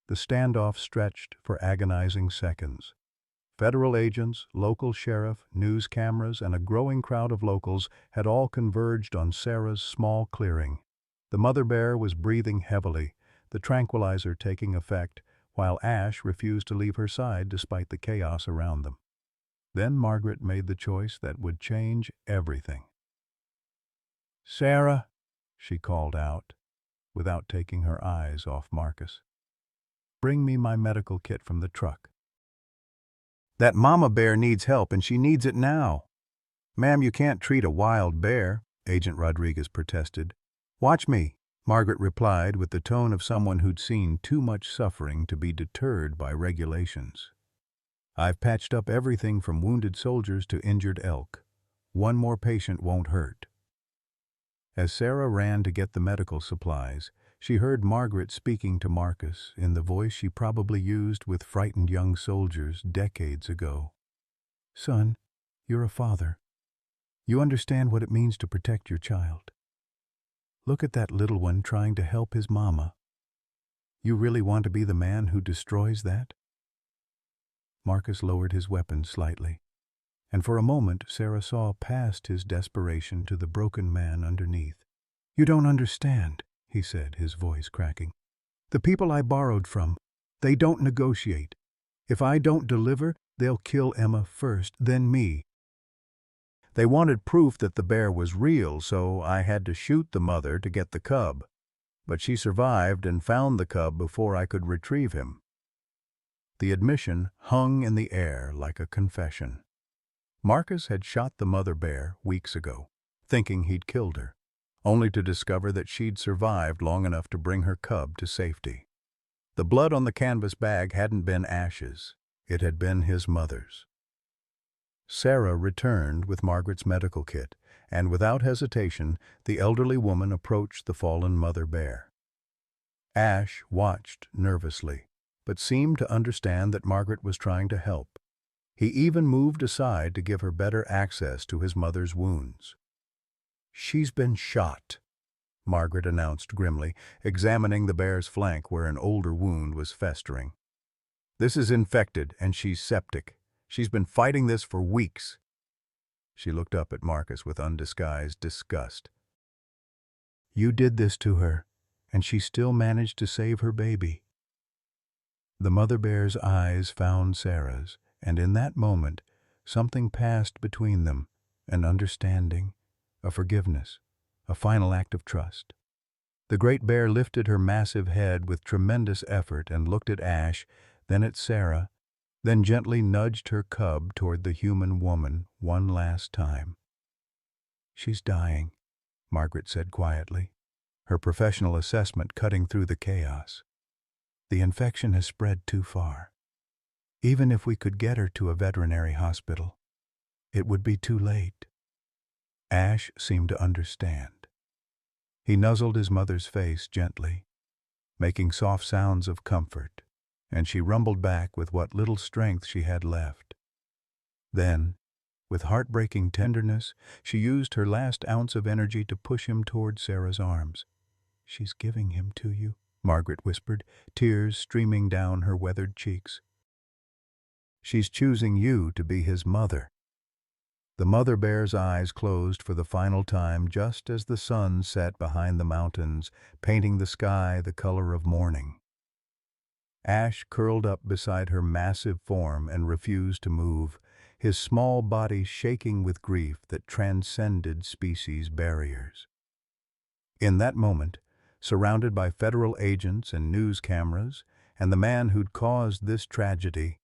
The standoff stretched for agonizing seconds. Federal agents, local sheriff, news cameras, and a growing crowd of locals had all converged on Sarah's small clearing. The mother bear was breathing heavily, the tranquilizer taking effect, while Ash refused to leave her side despite the chaos around them. Then Margaret made the choice that would change everything. "Sarah," she called out, without taking her eyes off Marcus. "Bring me my medical kit from the truck." "That mama bear needs help, and she needs it now." "Ma'am, you can't treat a wild bear," Agent Rodriguez protested. "Watch me," Margaret replied with the tone of someone who'd seen too much suffering to be deterred by regulations. "I've patched up everything from wounded soldiers to injured elk. One more patient won't hurt." As Sarah ran to get the medical supplies, she heard Margaret speaking to Marcus in the voice she probably used with frightened young soldiers decades ago. "Son, you're a father. You understand what it means to protect your child. Look at that little one trying to help his mama. You really want to be the man who destroys that?" Marcus lowered his weapon slightly, and for a moment Sarah saw past his desperation to the broken man underneath. "You don't understand," he said, his voice cracking. "The people I borrowed from, they don't negotiate. If I don't deliver, they'll kill Emma first, then me. They wanted proof that the bear was real, so I had to shoot the mother to get the cub. But she survived and found the cub before I could retrieve him." The admission hung in the air like a confession. Marcus had shot the mother bear weeks ago, thinking he'd killed her, only to discover that she'd survived long enough to bring her cub to safety. The blood on the canvas bag hadn't been Ash's. It had been his mother's. Sarah returned with Margaret's medical kit, and without hesitation, the elderly woman approached the fallen mother bear. Ash watched nervously, but seemed to understand that Margaret was trying to help. He even moved aside to give her better access to his mother's wounds. "She's been shot," Margaret announced grimly, examining the bear's flank where an older wound was festering. "This is infected, and she's septic. She's been fighting this for weeks." She looked up at Marcus with undisguised disgust. "You did this to her, and she still managed to save her baby." The mother bear's eyes found Sarah's, and in that moment, something passed between them, an understanding, a forgiveness, a final act of trust. The great bear lifted her massive head with tremendous effort and looked at Ash, then at Sarah, then gently nudged her cub toward the human woman one last time. "She's dying," Margaret said quietly, her professional assessment cutting through the chaos. "The infection has spread too far. Even if we could get her to a veterinary hospital, it would be too late." Ash seemed to understand. He nuzzled his mother's face gently, making soft sounds of comfort, and she rumbled back with what little strength she had left. Then, with heartbreaking tenderness, she used her last ounce of energy to push him toward Sarah's arms. "She's giving him to you," Margaret whispered, tears streaming down her weathered cheeks. "She's choosing you to be his mother." The mother bear's eyes closed for the final time just as the sun set behind the mountains, painting the sky the color of morning. Ash curled up beside her massive form and refused to move, his small body shaking with grief that transcended species barriers. In that moment, surrounded by federal agents and news cameras, and the man who'd caused this tragedy,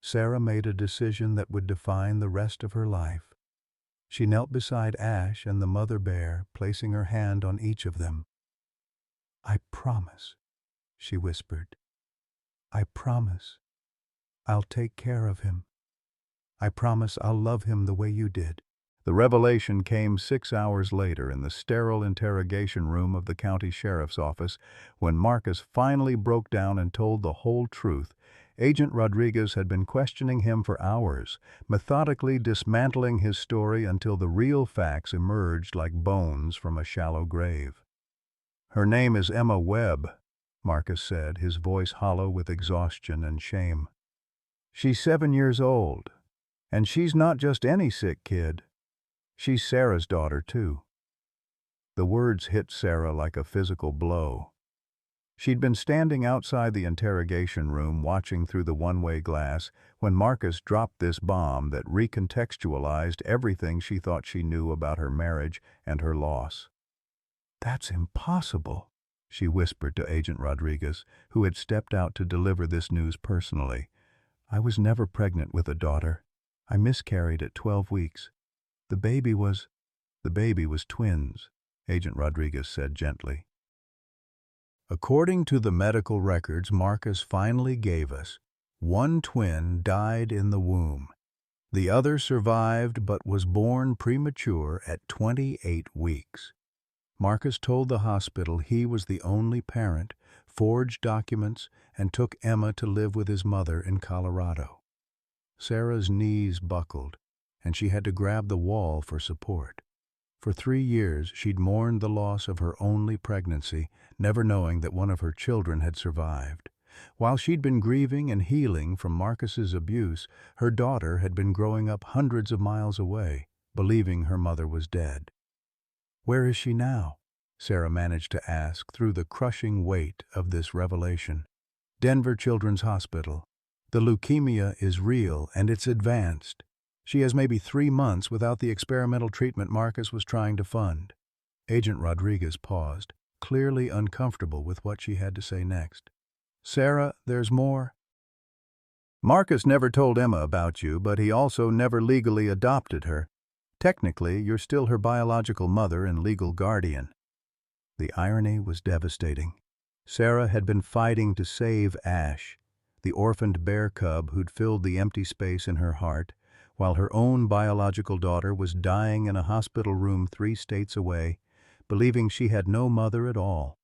Sarah made a decision that would define the rest of her life. She knelt beside Ash and the mother bear, placing her hand on each of them. "I promise," she whispered. "I promise I'll take care of him. I promise I'll love him the way you did." The revelation came 6 hours later in the sterile interrogation room of the county sheriff's office when Marcus finally broke down and told the whole truth. Agent Rodriguez had been questioning him for hours, methodically dismantling his story until the real facts emerged like bones from a shallow grave. "Her name is Emma Webb," Marcus said, his voice hollow with exhaustion and shame. "She's 7 years old, and she's not just any sick kid. She's Sarah's daughter, too." The words hit Sarah like a physical blow. She'd been standing outside the interrogation room watching through the one-way glass when Marcus dropped this bomb that recontextualized everything she thought she knew about her marriage and her loss. "That's impossible," she whispered to Agent Rodriguez, who had stepped out to deliver this news personally. "I was never pregnant with a daughter. I miscarried at 12 weeks. The baby was twins," Agent Rodriguez said gently. According to the medical records Marcus finally gave us, one twin died in the womb. The other survived but was born premature at 28 weeks. Marcus told the hospital he was the only parent, forged documents, and took Emma to live with his mother in Colorado. Sarah's knees buckled, and she had to grab the wall for support. For 3 years, she'd mourned the loss of her only pregnancy, never knowing that one of her children had survived. While she'd been grieving and healing from Marcus's abuse, her daughter had been growing up hundreds of miles away, believing her mother was dead. "Where is she now?" Sarah managed to ask through the crushing weight of this revelation. "Denver Children's Hospital. The leukemia is real and it's advanced. She has maybe 3 months without the experimental treatment Marcus was trying to fund." Agent Rodriguez paused, clearly uncomfortable with what she had to say next. "Sarah, there's more. Marcus never told Emma about you, but he also never legally adopted her. Technically, you're still her biological mother and legal guardian." The irony was devastating. Sarah had been fighting to save Ash, the orphaned bear cub who'd filled the empty space in her heart, while her own biological daughter was dying in a hospital room 3 states away, believing she had no mother at all.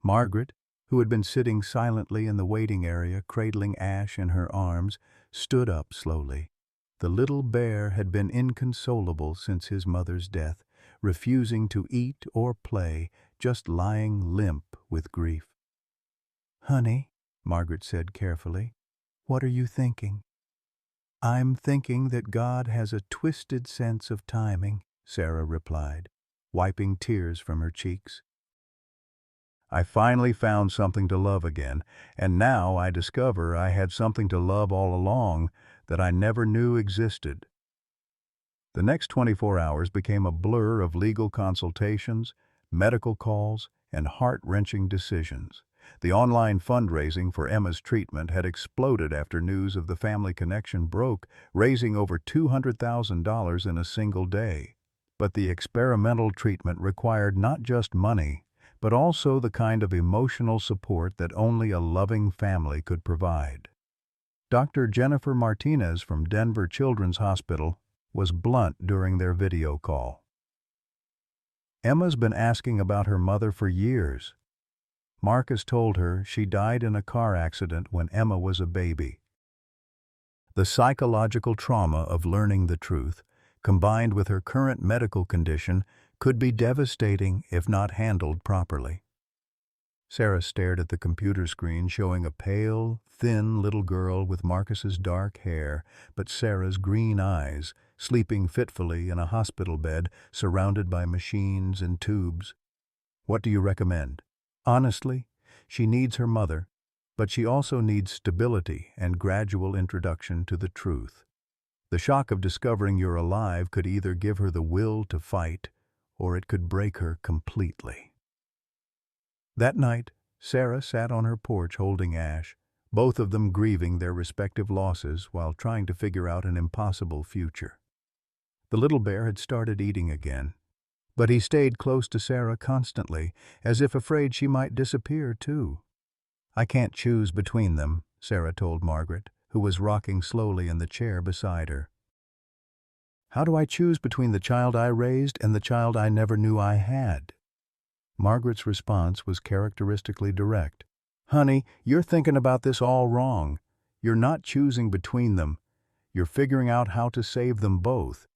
Margaret, who had been sitting silently in the waiting area cradling Ash in her arms, stood up slowly. The little bear had been inconsolable since his mother's death, refusing to eat or play, just lying limp with grief. "Honey," Margaret said carefully, "what are you thinking?" "I'm thinking that God has a twisted sense of timing," Sarah replied, wiping tears from her cheeks. "I finally found something to love again, and now I discover I had something to love all along that I never knew existed." The next 24 hours became a blur of legal consultations, medical calls, and heart-wrenching decisions. The online fundraising for Emma's treatment had exploded after news of the family connection broke, raising over $200,000 in a single day. But the experimental treatment required not just money, but also the kind of emotional support that only a loving family could provide. Dr. Jennifer Martinez from Denver Children's Hospital was blunt during their video call. "Emma's been asking about her mother for years. Marcus told her she died in a car accident when Emma was a baby. The psychological trauma of learning the truth, combined with her current medical condition, could be devastating if not handled properly." Sarah stared at the computer screen showing a pale, thin little girl with Marcus's dark hair, but Sarah's green eyes, sleeping fitfully in a hospital bed surrounded by machines and tubes. "What do you recommend?" "Honestly, she needs her mother, but she also needs stability and gradual introduction to the truth. The shock of discovering you're alive could either give her the will to fight, or it could break her completely." That night, Sarah sat on her porch holding Ash, both of them grieving their respective losses while trying to figure out an impossible future. The little bear had started eating again, but he stayed close to Sarah constantly, as if afraid she might disappear too. "I can't choose between them," Sarah told Margaret, who was rocking slowly in the chair beside her. "How do I choose between the child I raised and the child I never knew I had?" Margaret's response was characteristically direct. "Honey, you're thinking about this all wrong. You're not choosing between them. You're figuring out how to save them both."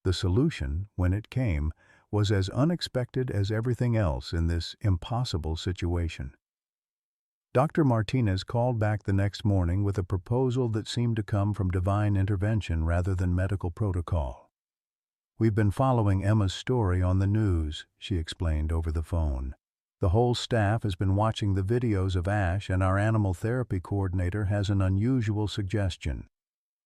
The solution, when it came, was as unexpected as everything else in this impossible situation. Dr. Martinez called back the next morning with a proposal that seemed to come from divine intervention rather than medical protocol. "We've been following Emma's story on the news," she explained over the phone. "The whole staff has been watching the videos of Ash, and our animal therapy coordinator has an unusual suggestion.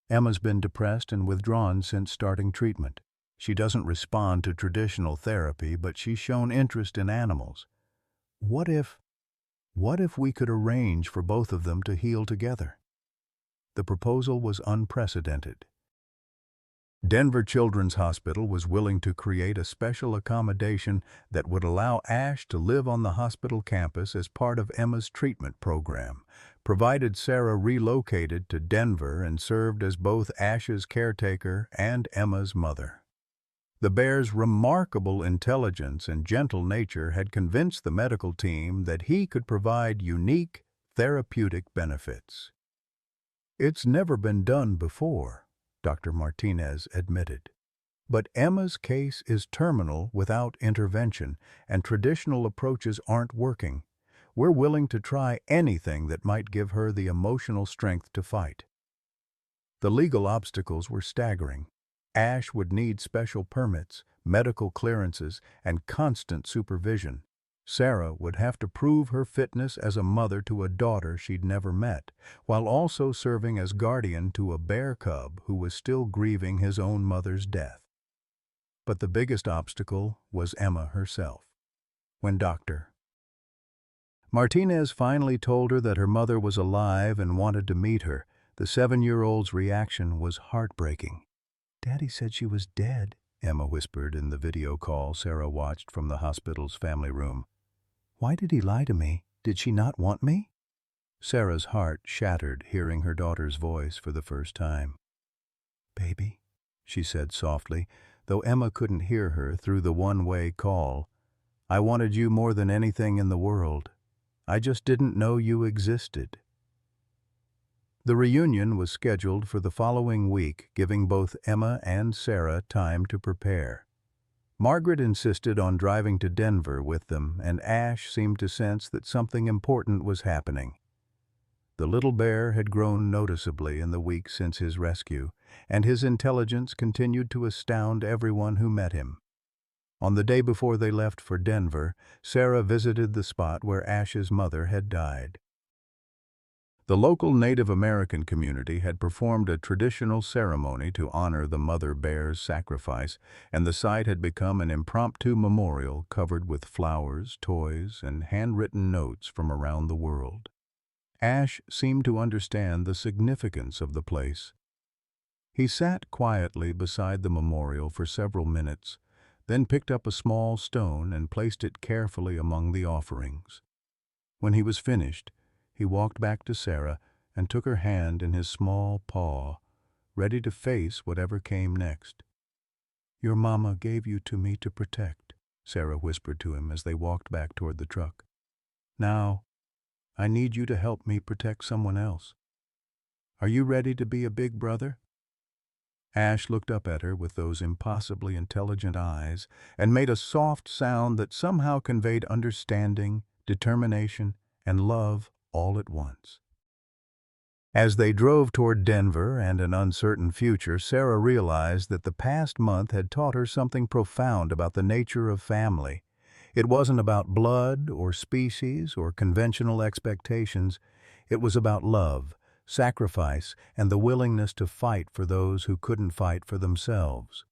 Emma's been depressed and withdrawn since starting treatment. She doesn't respond to traditional therapy, but she's shown interest in animals. What if..." What if we could arrange for both of them to heal together? The proposal was unprecedented. Denver Children's Hospital was willing to create a special accommodation that would allow Ash to live on the hospital campus as part of Emma's treatment program, provided Sarah relocated to Denver and served as both Ash's caretaker and Emma's mother. The bear's remarkable intelligence and gentle nature had convinced the medical team that he could provide unique, therapeutic benefits. "It's never been done before," Dr. Martinez admitted. "But Emma's case is terminal without intervention, and traditional approaches aren't working. We're willing to try anything that might give her the emotional strength to fight." The legal obstacles were staggering. Ash would need special permits, medical clearances, and constant supervision. Sarah would have to prove her fitness as a mother to a daughter she'd never met, while also serving as guardian to a bear cub who was still grieving his own mother's death. But the biggest obstacle was Emma herself. When Dr. Martinez finally told her that her mother was alive and wanted to meet her, the 7-year-old's reaction was heartbreaking. "Daddy said she was dead," Emma whispered in the video call Sarah watched from the hospital's family room. "Why did he lie to me? Did she not want me?" Sarah's heart shattered hearing her daughter's voice for the first time. "Baby," she said softly, though Emma couldn't hear her through the one-way call, "I wanted you more than anything in the world. I just didn't know you existed." The reunion was scheduled for the following week, giving both Emma and Sarah time to prepare. Margaret insisted on driving to Denver with them, and Ash seemed to sense that something important was happening. The little bear had grown noticeably in the weeks since his rescue, and his intelligence continued to astound everyone who met him. On the day before they left for Denver, Sarah visited the spot where Ash's mother had died. The local Native American community had performed a traditional ceremony to honor the mother bear's sacrifice, and the site had become an impromptu memorial covered with flowers, toys, and handwritten notes from around the world. Ash seemed to understand the significance of the place. He sat quietly beside the memorial for several minutes, then picked up a small stone and placed it carefully among the offerings. When he was finished, he walked back to Sarah and took her hand in his small paw, ready to face whatever came next. "Your mama gave you to me to protect," Sarah whispered to him as they walked back toward the truck. "Now, I need you to help me protect someone else. Are you ready to be a big brother?" Ash looked up at her with those impossibly intelligent eyes and made a soft sound that somehow conveyed understanding, determination, and love all at once. As they drove toward Denver and an uncertain future, Sarah realized that the past month had taught her something profound about the nature of family. It wasn't about blood or species or conventional expectations. It was about love, sacrifice, and the willingness to fight for those who couldn't fight for themselves.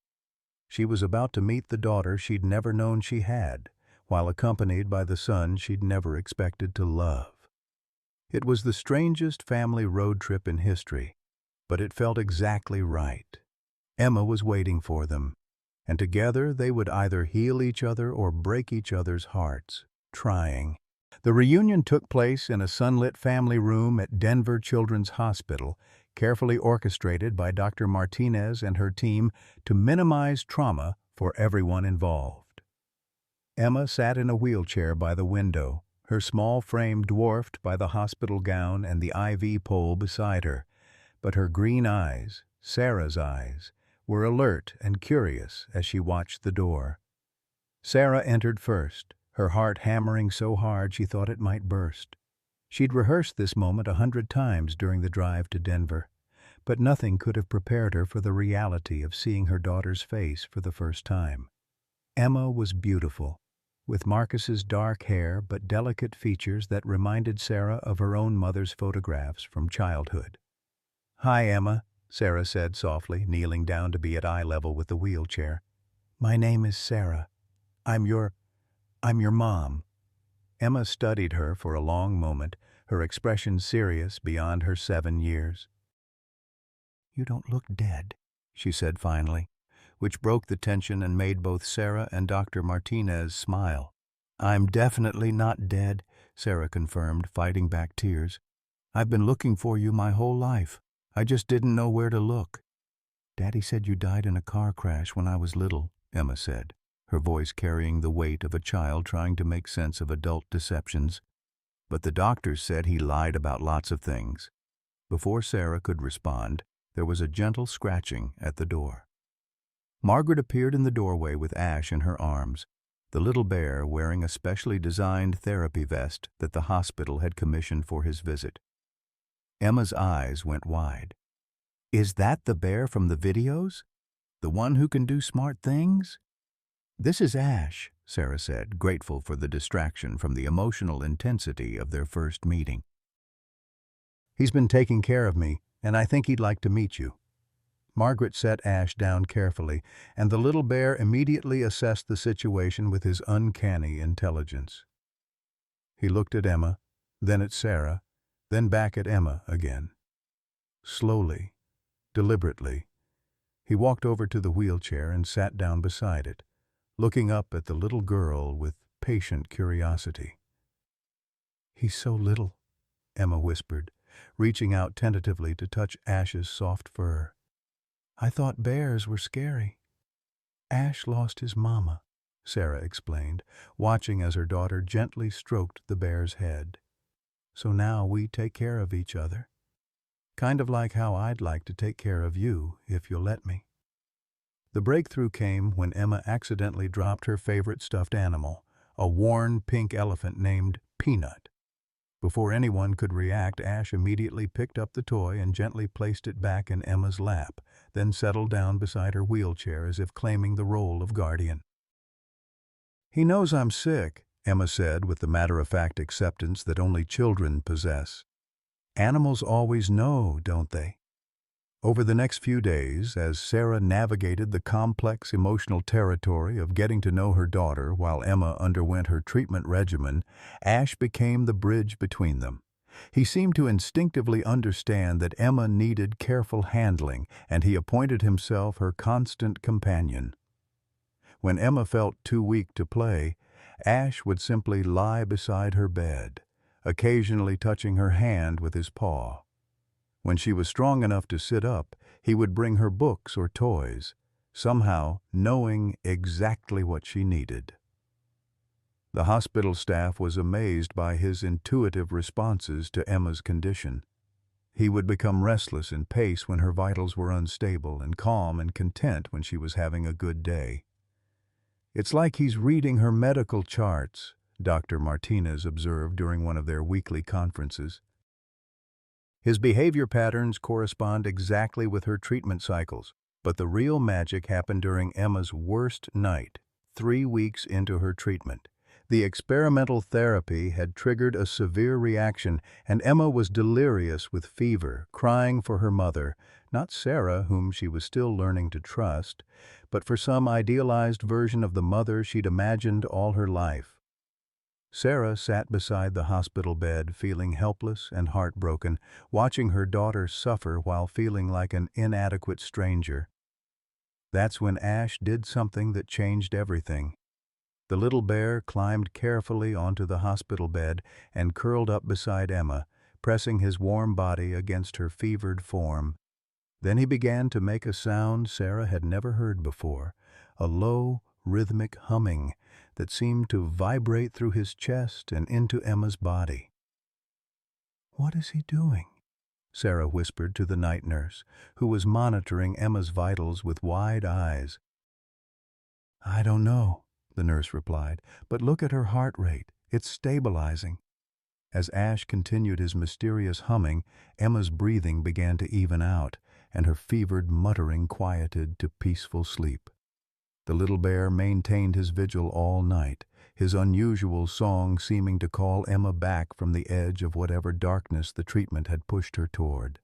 She was about to meet the daughter she'd never known she had, while accompanied by the son she'd never expected to love. It was the strangest family road trip in history, but it felt exactly right. Emma was waiting for them, and together they would either heal each other or break each other's hearts, trying. The reunion took place in a sunlit family room at Denver Children's Hospital, carefully orchestrated by Dr. Martinez and her team to minimize trauma for everyone involved. Emma sat in a wheelchair by the window, her small frame dwarfed by the hospital gown and the IV pole beside her, but her green eyes, Sarah's eyes, were alert and curious as she watched the door. Sarah entered first, her heart hammering so hard she thought it might burst. She'd rehearsed this moment 100 times during the drive to Denver, but nothing could have prepared her for the reality of seeing her daughter's face for the first time. Emma was beautiful, with Marcus's dark hair but delicate features that reminded Sarah of her own mother's photographs from childhood. "Hi, Emma," Sarah said softly, kneeling down to be at eye level with the wheelchair. "My name is Sarah. I'm your mom." Emma studied her for a long moment, her expression serious beyond her 7 years. "You don't look dead," she said finally, which broke the tension and made both Sarah and Dr. Martinez smile. "I'm definitely not dead," Sarah confirmed, fighting back tears. "I've been looking for you my whole life. I just didn't know where to look." "Daddy said you died in a car crash when I was little," Emma said, her voice carrying the weight of a child trying to make sense of adult deceptions. "But the doctors said he lied about lots of things." Before Sarah could respond, there was a gentle scratching at the door. Margaret appeared in the doorway with Ash in her arms, the little bear wearing a specially designed therapy vest that the hospital had commissioned for his visit. Emma's eyes went wide. "Is that the bear from the videos? The one who can do smart things?" "This is Ash," Sarah said, grateful for the distraction from the emotional intensity of their first meeting. "He's been taking care of me, and I think he'd like to meet you." Margaret set Ash down carefully, and the little bear immediately assessed the situation with his uncanny intelligence. He looked at Emma, then at Sarah, then back at Emma again. Slowly, deliberately, he walked over to the wheelchair and sat down beside it, looking up at the little girl with patient curiosity. "He's so little," Emma whispered, reaching out tentatively to touch Ash's soft fur. "I thought bears were scary." "Ash lost his mama," Sarah explained, watching as her daughter gently stroked the bear's head. "So now we take care of each other. Kind of like how I'd like to take care of you, if you'll let me." The breakthrough came when Emma accidentally dropped her favorite stuffed animal, a worn pink elephant named Peanut. Before anyone could react, Ash immediately picked up the toy and gently placed it back in Emma's lap, then settled down beside her wheelchair as if claiming the role of guardian. "He knows I'm sick," Emma said with the matter-of-fact acceptance that only children possess. "Animals always know, don't they?" Over the next few days, as Sarah navigated the complex emotional territory of getting to know her daughter while Emma underwent her treatment regimen, Ash became the bridge between them. He seemed to instinctively understand that Emma needed careful handling, and he appointed himself her constant companion. When Emma felt too weak to play, Ash would simply lie beside her bed, occasionally touching her hand with his paw. When she was strong enough to sit up, he would bring her books or toys, somehow knowing exactly what she needed. The hospital staff was amazed by his intuitive responses to Emma's condition. He would become restless in pace when her vitals were unstable and calm and content when she was having a good day. "It's like he's reading her medical charts," Dr. Martinez observed during one of their weekly conferences. His behavior patterns correspond exactly with her treatment cycles, but the real magic happened during Emma's worst night, 3 weeks into her treatment. The experimental therapy had triggered a severe reaction, and Emma was delirious with fever, crying for her mother, not Sarah, whom she was still learning to trust, but for some idealized version of the mother she'd imagined all her life. Sarah sat beside the hospital bed, feeling helpless and heartbroken, watching her daughter suffer while feeling like an inadequate stranger. That's when Ash did something that changed everything. The little bear climbed carefully onto the hospital bed and curled up beside Emma, pressing his warm body against her fevered form. Then he began to make a sound Sarah had never heard before, a low, rhythmic humming that seemed to vibrate through his chest and into Emma's body. "What is he doing?" Sarah whispered to the night nurse, who was monitoring Emma's vitals with wide eyes. "I don't know," the nurse replied, "but look at her heart rate. It's stabilizing." As Ash continued his mysterious humming, Emma's breathing began to even out, and her fevered muttering quieted to peaceful sleep. The little bear maintained his vigil all night, his unusual song seeming to call Emma back from the edge of whatever darkness the treatment had pushed her toward.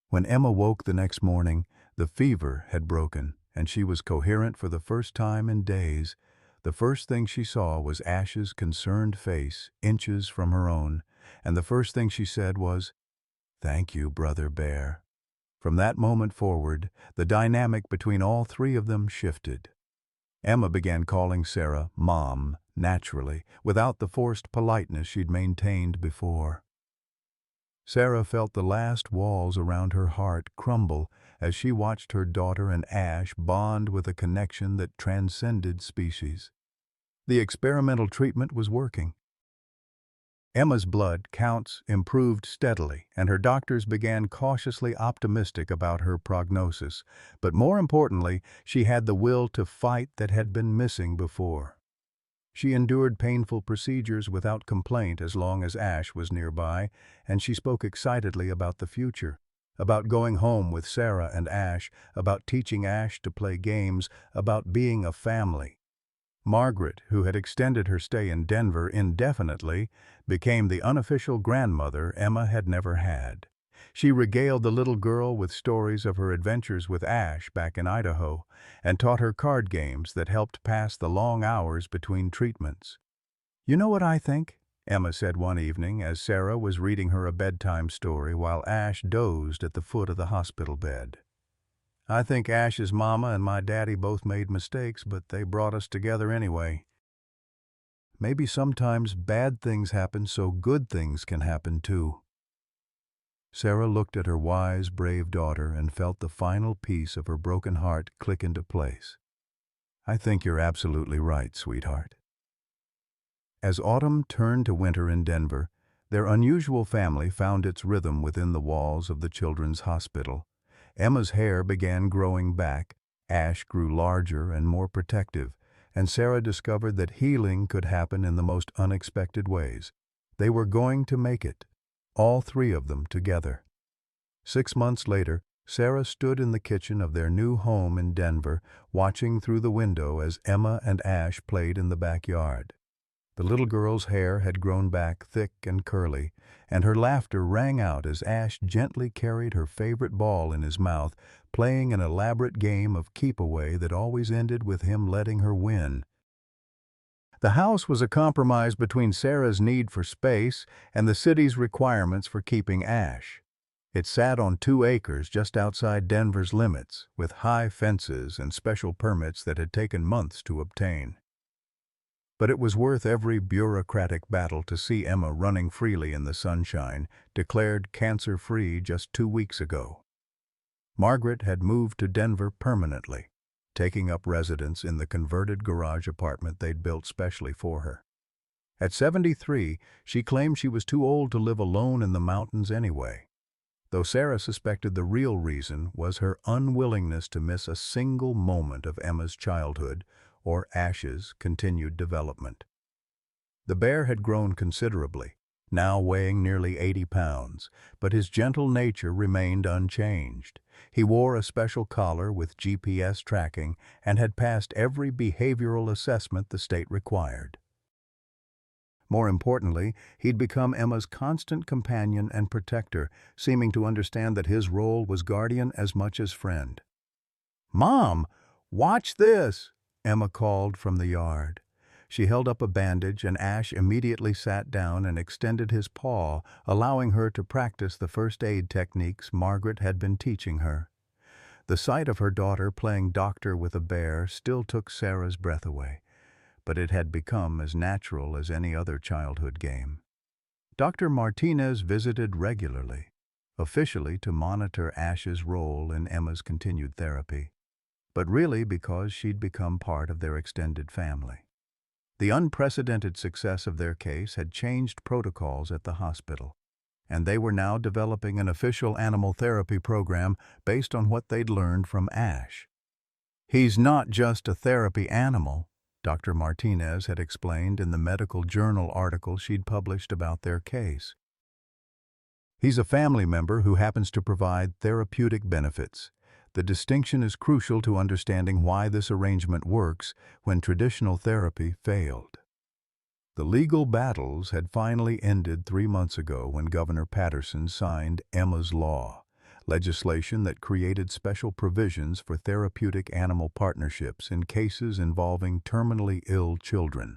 When Emma woke the next morning, the fever had broken, and she was coherent for the first time in days, The first thing she saw was Ash's concerned face, inches from her own, and the first thing she said was, "Thank you, Brother Bear." From that moment forward, the dynamic between all three of them shifted. Emma began calling Sarah Mom, naturally, without the forced politeness she'd maintained before. Sarah felt the last walls around her heart crumble as she watched her daughter and Ash bond with a connection that transcended species. The experimental treatment was working. Emma's blood counts improved steadily, and her doctors began cautiously optimistic about her prognosis. But more importantly, she had the will to fight that had been missing before. She endured painful procedures without complaint as long as Ash was nearby, and she spoke excitedly about the future, about going home with Sarah and Ash, about teaching Ash to play games, about being a family. Margaret, who had extended her stay in Denver indefinitely, became the unofficial grandmother Emma had never had. She regaled the little girl with stories of her adventures with Ash back in Idaho and taught her card games that helped pass the long hours between treatments. "You know what I think?" Emma said one evening as Sarah was reading her a bedtime story while Ash dozed at the foot of the hospital bed. "I think Ash's mama and my daddy both made mistakes, but they brought us together anyway. Maybe sometimes bad things happen so good things can happen too." Sarah looked at her wise, brave daughter and felt the final piece of her broken heart click into place. "I think you're absolutely right, sweetheart." As autumn turned to winter in Denver, their unusual family found its rhythm within the walls of the Children's Hospital. Emma's hair began growing back, Ash grew larger and more protective, and Sarah discovered that healing could happen in the most unexpected ways. They were going to make it, all three of them together. 6 months later, Sarah stood in the kitchen of their new home in Denver, watching through the window as Emma and Ash played in the backyard. The little girl's hair had grown back thick and curly, and her laughter rang out as Ash gently carried her favorite ball in his mouth, playing an elaborate game of keep-away that always ended with him letting her win. The house was a compromise between Sarah's need for space and the city's requirements for keeping Ash. It sat on 2 acres just outside Denver's limits, with high fences and special permits that had taken months to obtain. But it was worth every bureaucratic battle to see Emma running freely in the sunshine, declared cancer-free just 2 weeks ago. Margaret had moved to Denver permanently, taking up residence in the converted garage apartment they'd built specially for her. At 73, she claimed she was too old to live alone in the mountains anyway, though Sarah suspected the real reason was her unwillingness to miss a single moment of Emma's childhood or Ash's continued development. The bear had grown considerably, now weighing nearly 80 pounds, but his gentle nature remained unchanged. He wore a special collar with GPS tracking and had passed every behavioral assessment the state required. More importantly, he'd become Emma's constant companion and protector, seeming to understand that his role was guardian as much as friend. "Mom, watch this!" Emma called from the yard. She held up a bandage, and Ash immediately sat down and extended his paw, allowing her to practice the first aid techniques Margaret had been teaching her. The sight of her daughter playing doctor with a bear still took Sarah's breath away, but it had become as natural as any other childhood game. Dr. Martinez visited regularly, officially to monitor Ash's role in Emma's continued therapy, but really because she'd become part of their extended family. The unprecedented success of their case had changed protocols at the hospital, and they were now developing an official animal therapy program based on what they'd learned from Ash. "He's not just a therapy animal," Dr. Martinez had explained in the medical journal article she'd published about their case. "He's a family member who happens to provide therapeutic benefits. The distinction is crucial to understanding why this arrangement works when traditional therapy failed." The legal battles had finally ended 3 months ago when Governor Patterson signed Emma's Law, legislation that created special provisions for therapeutic animal partnerships in cases involving terminally ill children.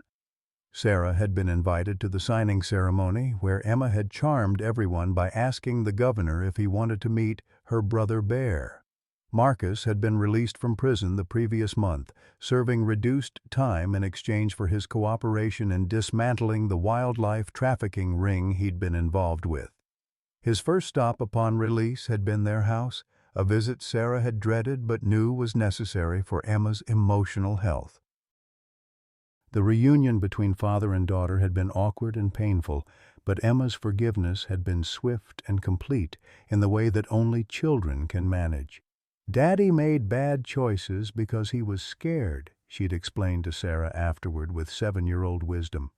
Sarah had been invited to the signing ceremony where Emma had charmed everyone by asking the governor if he wanted to meet her brother bear. Marcus had been released from prison the previous month, serving reduced time in exchange for his cooperation in dismantling the wildlife trafficking ring he'd been involved with. His first stop upon release had been their house, a visit Sarah had dreaded but knew was necessary for Emma's emotional health. The reunion between father and daughter had been awkward and painful, but Emma's forgiveness had been swift and complete in the way that only children can manage. "Daddy made bad choices because he was scared," she'd explained to Sarah afterward with 7-year-old wisdom.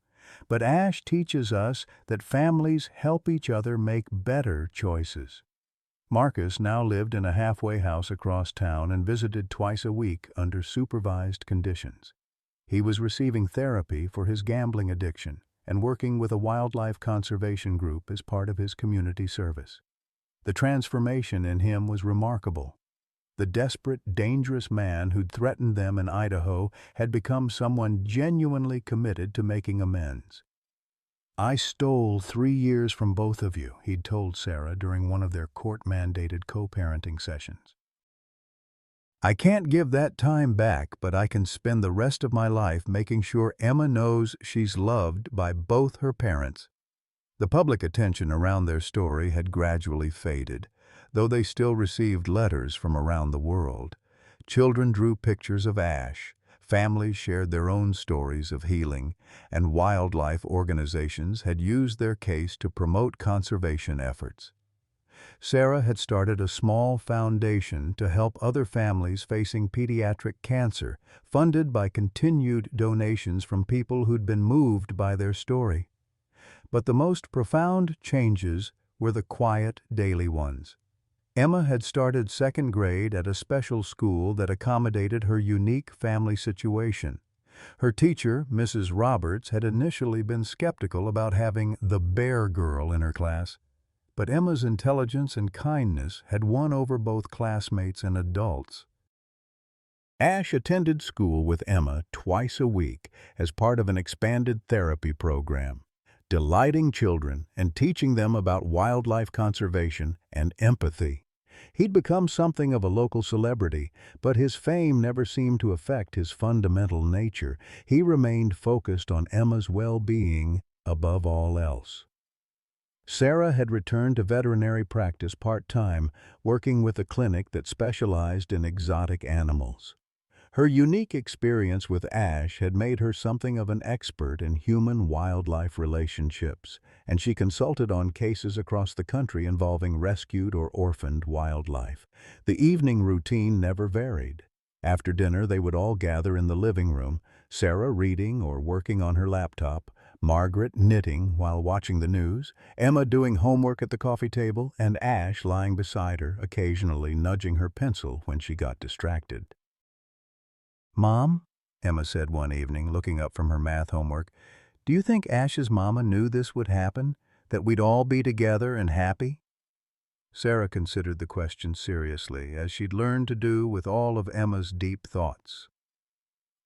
"But Ash teaches us that families help each other make better choices." Marcus now lived in a halfway house across town and visited twice a week under supervised conditions. He was receiving therapy for his gambling addiction and working with a wildlife conservation group as part of his community service. The transformation in him was remarkable. The desperate, dangerous man who'd threatened them in Idaho had become someone genuinely committed to making amends. "I stole 3 years from both of you," he'd told Sarah during one of their court-mandated co-parenting sessions. "I can't give that time back, but I can spend the rest of my life making sure Emma knows she's loved by both her parents." The public attention around their story had gradually faded, though they still received letters from around the world. Children drew pictures of Ash, families shared their own stories of healing, and wildlife organizations had used their case to promote conservation efforts. Sarah had started a small foundation to help other families facing pediatric cancer, funded by continued donations from people who'd been moved by their story. But the most profound changes were the quiet, daily ones. Emma had started 2nd grade at a special school that accommodated her unique family situation. Her teacher, Mrs. Roberts, had initially been skeptical about having the bear girl in her class, but Emma's intelligence and kindness had won over both classmates and adults. Ash attended school with Emma twice a week as part of an expanded therapy program, delighting children and teaching them about wildlife conservation and empathy. He'd become something of a local celebrity, but his fame never seemed to affect his fundamental nature. He remained focused on Emma's well-being above all else. Sarah had returned to veterinary practice part-time, working with a clinic that specialized in exotic animals. Her unique experience with Ash had made her something of an expert in human-wildlife relationships, and she consulted on cases across the country involving rescued or orphaned wildlife. The evening routine never varied. After dinner, they would all gather in the living room, Sarah reading or working on her laptop, Margaret knitting while watching the news, Emma doing homework at the coffee table, and Ash lying beside her, occasionally nudging her pencil when she got distracted. "Mom," Emma said one evening, looking up from her math homework, "do you think Ash's mama knew this would happen, that we'd all be together and happy?" Sarah considered the question seriously, as she'd learned to do with all of Emma's deep thoughts.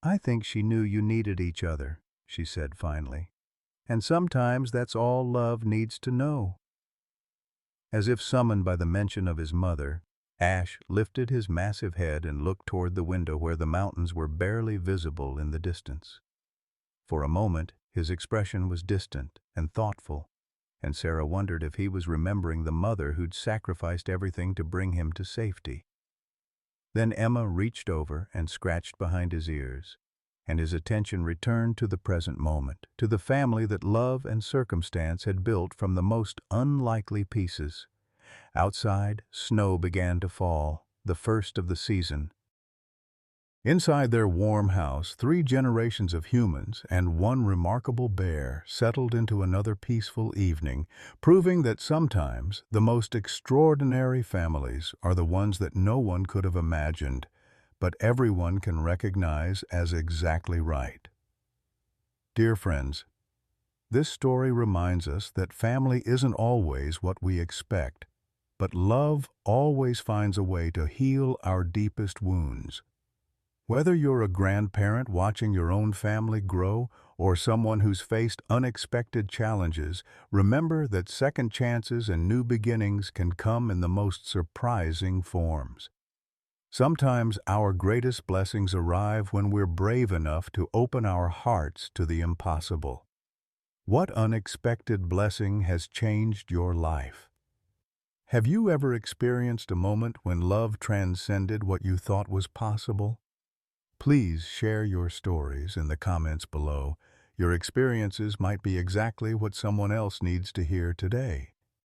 "I think she knew you needed each other," she said finally. "And sometimes that's all love needs to know." As if summoned by the mention of his mother, Ash lifted his massive head and looked toward the window where the mountains were barely visible in the distance. For a moment, his expression was distant and thoughtful, and Sarah wondered if he was remembering the mother who'd sacrificed everything to bring him to safety. Then Emma reached over and scratched behind his ears, and his attention returned to the present moment, to the family that love and circumstance had built from the most unlikely pieces. Outside, snow began to fall, the first of the season. Inside their warm house, 3 generations of humans and one remarkable bear settled into another peaceful evening, proving that sometimes the most extraordinary families are the ones that no one could have imagined, but everyone can recognize as exactly right. Dear friends, this story reminds us that family isn't always what we expect, but love always finds a way to heal our deepest wounds. Whether you're a grandparent watching your own family grow or someone who's faced unexpected challenges, remember that second chances and new beginnings can come in the most surprising forms. Sometimes our greatest blessings arrive when we're brave enough to open our hearts to the impossible. What unexpected blessing has changed your life? Have you ever experienced a moment when love transcended what you thought was possible? Please share your stories in the comments below. Your experiences might be exactly what someone else needs to hear today.